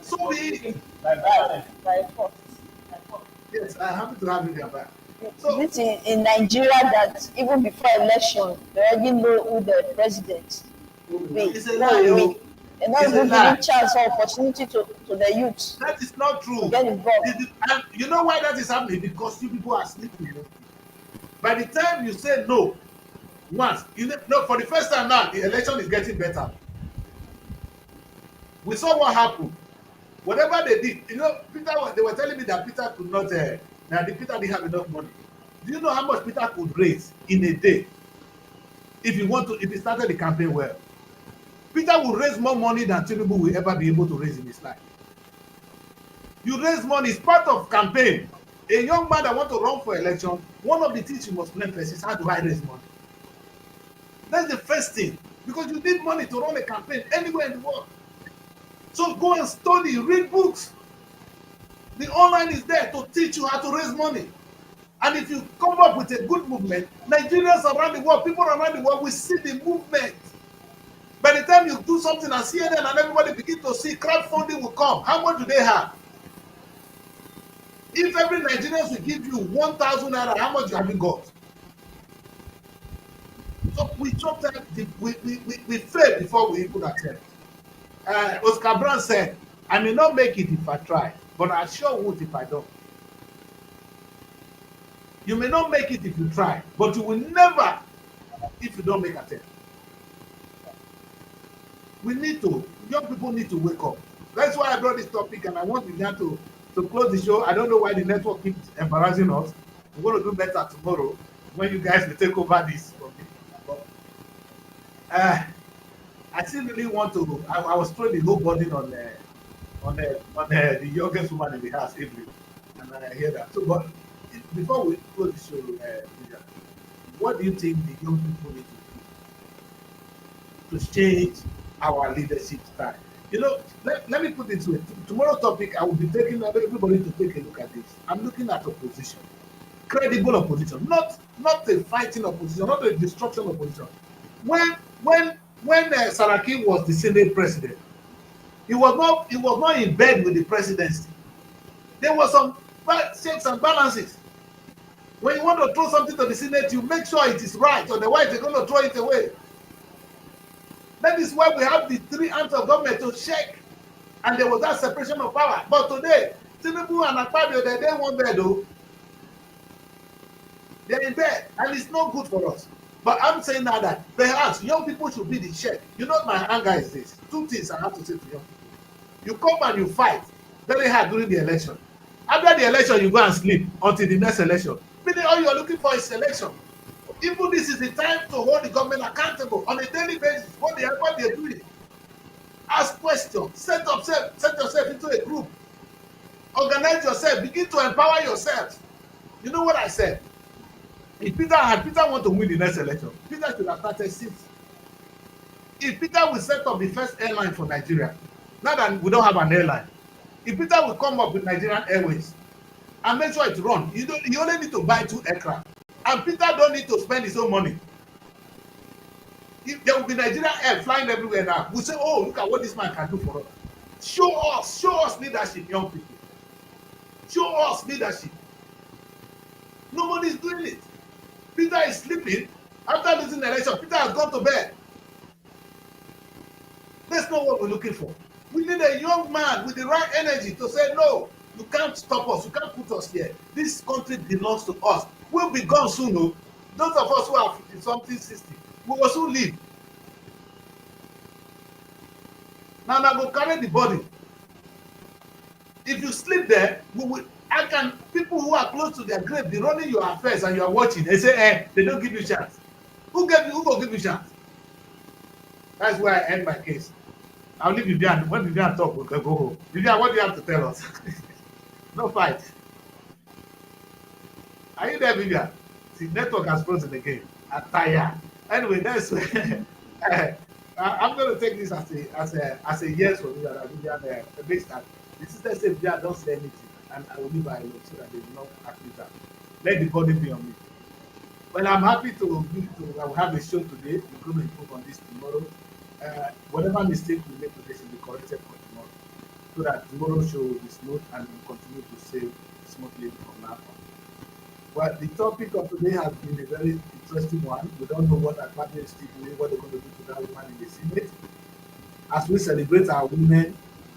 So be it. By violence. By force. Yes, I'm happy to have you there back. So it's in Nigeria that even before election, they already know who the president will be. It's a lie. They're not even giving chance or opportunity to the youth. That is not true. To get involved. And you know why that is happening? Because you people are sleeping. By the time you say no, once, for the first time now, the election is getting better. We saw what happened. Whatever they did, Peter, they were telling me that Peter could not, that Peter didn't have enough money. Do you know how much Peter could raise in a day if he started the campaign well? Peter will raise more money than Tinubu will ever be able to raise in his life. You raise money, it's part of campaign. A young man that wants to run for election, one of the things you must learn first is how do I raise money. That's the first thing, because you need money to run a campaign anywhere in the world. So go and study, read books. The online is there to teach you how to raise money. And if you come up with a good movement, Nigerians around the world, people around the world will see the movement. By the time you do something and CNN and everybody begin to see, crowdfunding will come. How much do they have? If every Nigerian will give you 1,000 naira, how much have you got? So we sometimes we fail before we even attempt. Oscar Brown said, I may not make it if I try, but I sure would if I don't. You may not make it if you try, but you will never if you don't make attempt. Young people need to wake up. That's why I brought this topic, and I want Vivian to close the show. I don't know why the network keeps embarrassing us. We're going to do better tomorrow when you guys will take over this from me. But I still really want to. I was throwing the whole burden on the youngest woman in the house, Avery, and I hear that. So, but before we close the show, Vivian, what do you think the young people need to do to change our leadership style? You know, let me put it this way. Tomorrow's topic, I will be taking everybody to take a look at this. I'm looking at opposition, credible opposition, not a fighting opposition, not a destruction opposition. When Saraki was the Senate president, he was not in bed with the presidency. There was some checks and balances. When you want to throw something to the Senate, you make sure it is right, otherwise they're going to throw it away. That is why we have the three arms of government to check, and there was that separation of power. But today, Tinubu and Akpabio, they don't want bed though. They're in bed, and it's not good for us. But I'm saying now that perhaps young people should be the check. You know, my anger is this. Two things I have to say to young people. You come and you fight very hard during the election. After the election, you go and sleep until the next election. Meaning all you're looking for is election. Even this is the time to hold the government accountable on a daily basis. What they're doing. Ask questions. Set yourself into a group. Organize yourself. Begin to empower yourself. You know what I said? If Peter want to win the next election, Peter should have started since. If Peter will set up the first airline for Nigeria, now that we don't have an airline, if Peter will come up with Nigerian Airways and make sure it runs, you only need to buy 2 aircraft. And Peter don't need to spend his own money. If there will be Nigerian Air flying everywhere now, we'll say, oh, look at what this man can do for us. Show us leadership, young people. Show us leadership. Nobody is doing it. Peter is sleeping. After losing the election, Peter has gone to bed. That's not what we're looking for. We need a young man with the right energy to say, no, you can't stop us. You can't put us here. This country belongs to us. We'll be gone soon. No? Those of us who are 50-something, 60, we will soon leave. Now I will carry the body. If you sleep there, people who are close to their grave be running your affairs and you are watching. They say, they don't give you chance. Who will give you chance? That's why I end my case. I'll leave Vivian. When Vivian talk, we'll go home. Vivian, what do you have to tell us? No fight. Are you there, Vivian? The network has frozen again. I'm tired. Anyway, that's I'm going to take this as a yes for Vivian. Vivian makes that. The sister said, Vivian, don't say anything, and I will leave her alone so that they will not act with her. Let the body be on me. Well, I'm happy to have a show today. We're going to improve on this tomorrow. Whatever mistake we make today should be corrected for tomorrow, so that tomorrow's show will be smooth and we'll continue to sail smoothly from now on. Well, the topic of today has been a very interesting one. We don't know what Akpabio is still doing, what they're going to do to that woman in the Senate. As we celebrate our women,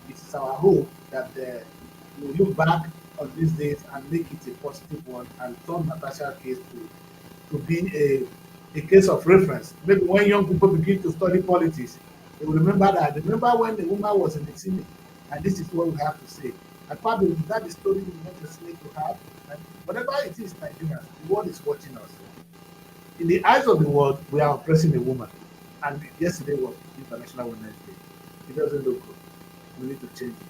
it is our hope that we look back on these days and make it a positive one and turn Natasha's case to be a case of reference. Maybe when young people begin to study politics, they will remember that. Remember when the woman was in the Senate, and this is what we have to say. And probably that the story we want the Senate to have, and whatever it is, Nigerians, the world is watching us. In the eyes of the world, we are oppressing a woman. And yesterday was International Women's Day. It doesn't look good. We need to change it.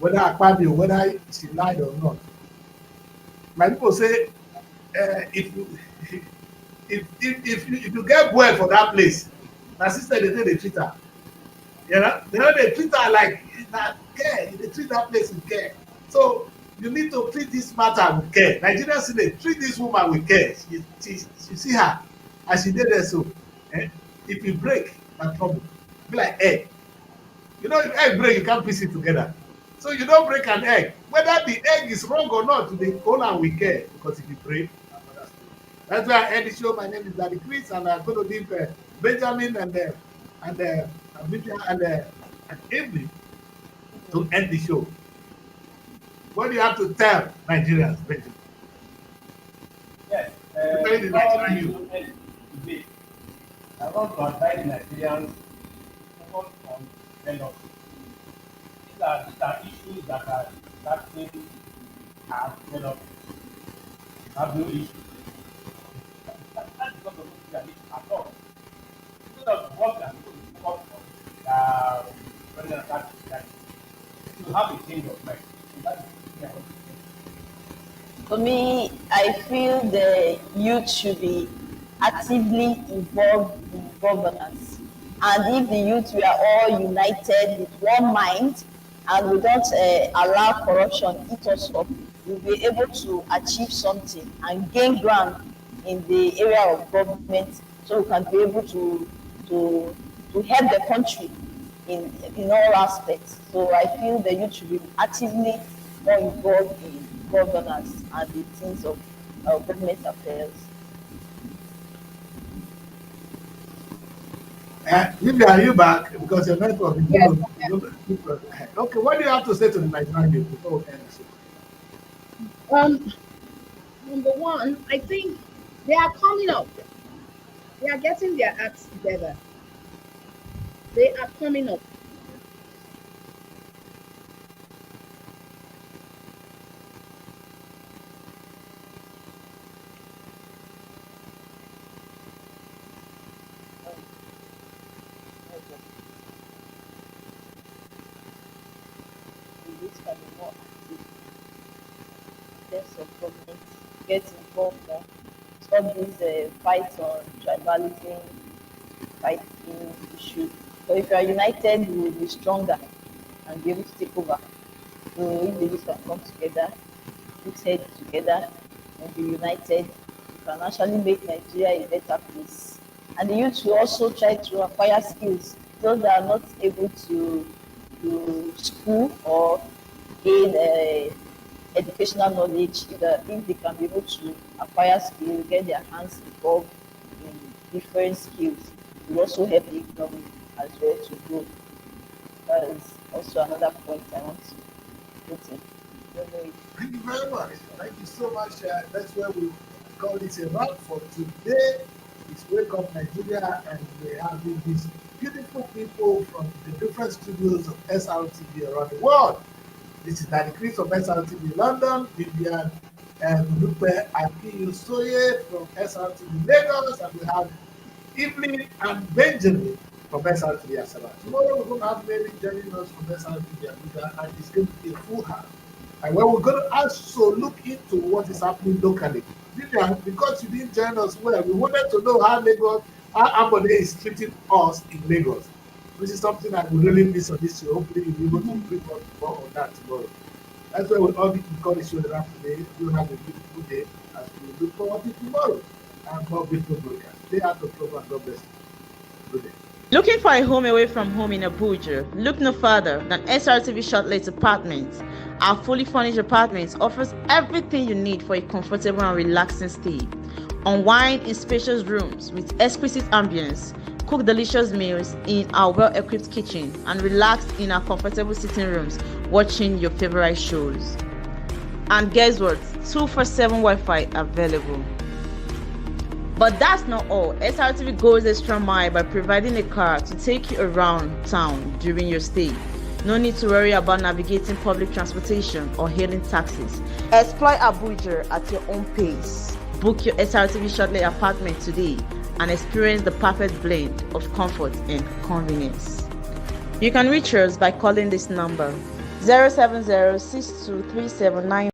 Whether Akpabio, whether she lied or not. My people say, if you get well for that place, my sister they treat her. You know they treat her like that care. They treat that place with care. So you need to treat this matter with care. Nigerian students, treat this woman with care. You see her as she did there so. Eh? If you break, na trouble. Be like egg. You know, if egg break, you can't piece it together. So you don't break an egg. Whether the egg is wrong or not, you hold am with care. Because if you break, that's why I end the show. My name is Daddy Chris, and I'm going to leave Benjamin Vivian and Avery to end the show. What do you have to tell Nigerians, Benjamin? Yes. Tell the Nigerian youth. Today, I want to advise Nigerians focus on development. These are issues that are starting as development. Have no issue. That's because of what we are at all. Instead of what we are supposed to focus on, president to have a change of mind. For me, I feel the youth should be actively involved in governance. And if the youth we are all united with one mind and we don't allow corruption eat us up, we'll be able to achieve something and gain ground in the area of government, so we can be able to help the country in all aspects. So I feel the youth should be actively more involved in governance and the things of government affairs. Vivian, are you back? Because your network is Yes. Okay, what do you have to say to the Nigerian youth before we end the show? Number one, I think they are coming up. They are getting their acts together. They are coming up. Of government get involved more. Stop this fight on tribalism, fighting issues. So if you are united, you will be stronger and be able to take over. So if the youth can come together, put heads together, and be united, you can actually make Nigeria a better place. And the youth will also try to acquire skills. Those that are not able to school or gain educational knowledge, if they can be able to acquire skills, get their hands involved in different skills, it will also help the economy as well to grow. That is also another point I want to put in. Thank you very much. Thank you so much. That's where we call this a wrap for today. It's Wake Up Nigeria, and we have these beautiful people from the different studios of SRTV around the world. This is Daddy Chris from SRTV London, Vivian Lupe Akiyosoye from SRTV Lagos, and we have Evelyn and Benjamin from SRTV Asaba. Tomorrow we're going to have Mary joining us from SRTV Abuja, and it's going to be a full house. And when we're going to also look into what is happening locally. Vivian, because you didn't join us well, we wanted to know how Ambode is treating us in Lagos. This is something I would really miss on this show. Hopefully, you'll be able to bring up more on that tomorrow. That's why we'll all be call the show around today. You'll have a beautiful day as we look forward to tomorrow and more beautiful broadcast. Stay out of trouble and God bless you. Good day. Looking for a home away from home in Abuja? Look no further than SRTV Shortlet Apartments. Our fully furnished apartments offers everything you need for a comfortable and relaxing stay. Unwind in spacious rooms with exquisite ambience. Cook delicious meals in our well-equipped kitchen and relax in our comfortable sitting rooms watching your favorite shows. And guess what? 247 Wi-Fi available. But that's not all. SRTV goes extra mile by providing a car to take you around town during your stay. No need to worry about navigating public transportation or hailing taxis. Explore Abuja at your own pace. Book your SRTV Shortlet apartment today and experience the perfect blend of comfort and convenience. You can reach us by calling this number 070-62379.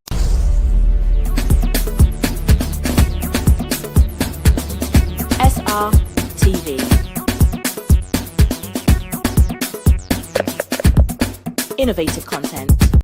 Srtv. Innovative content.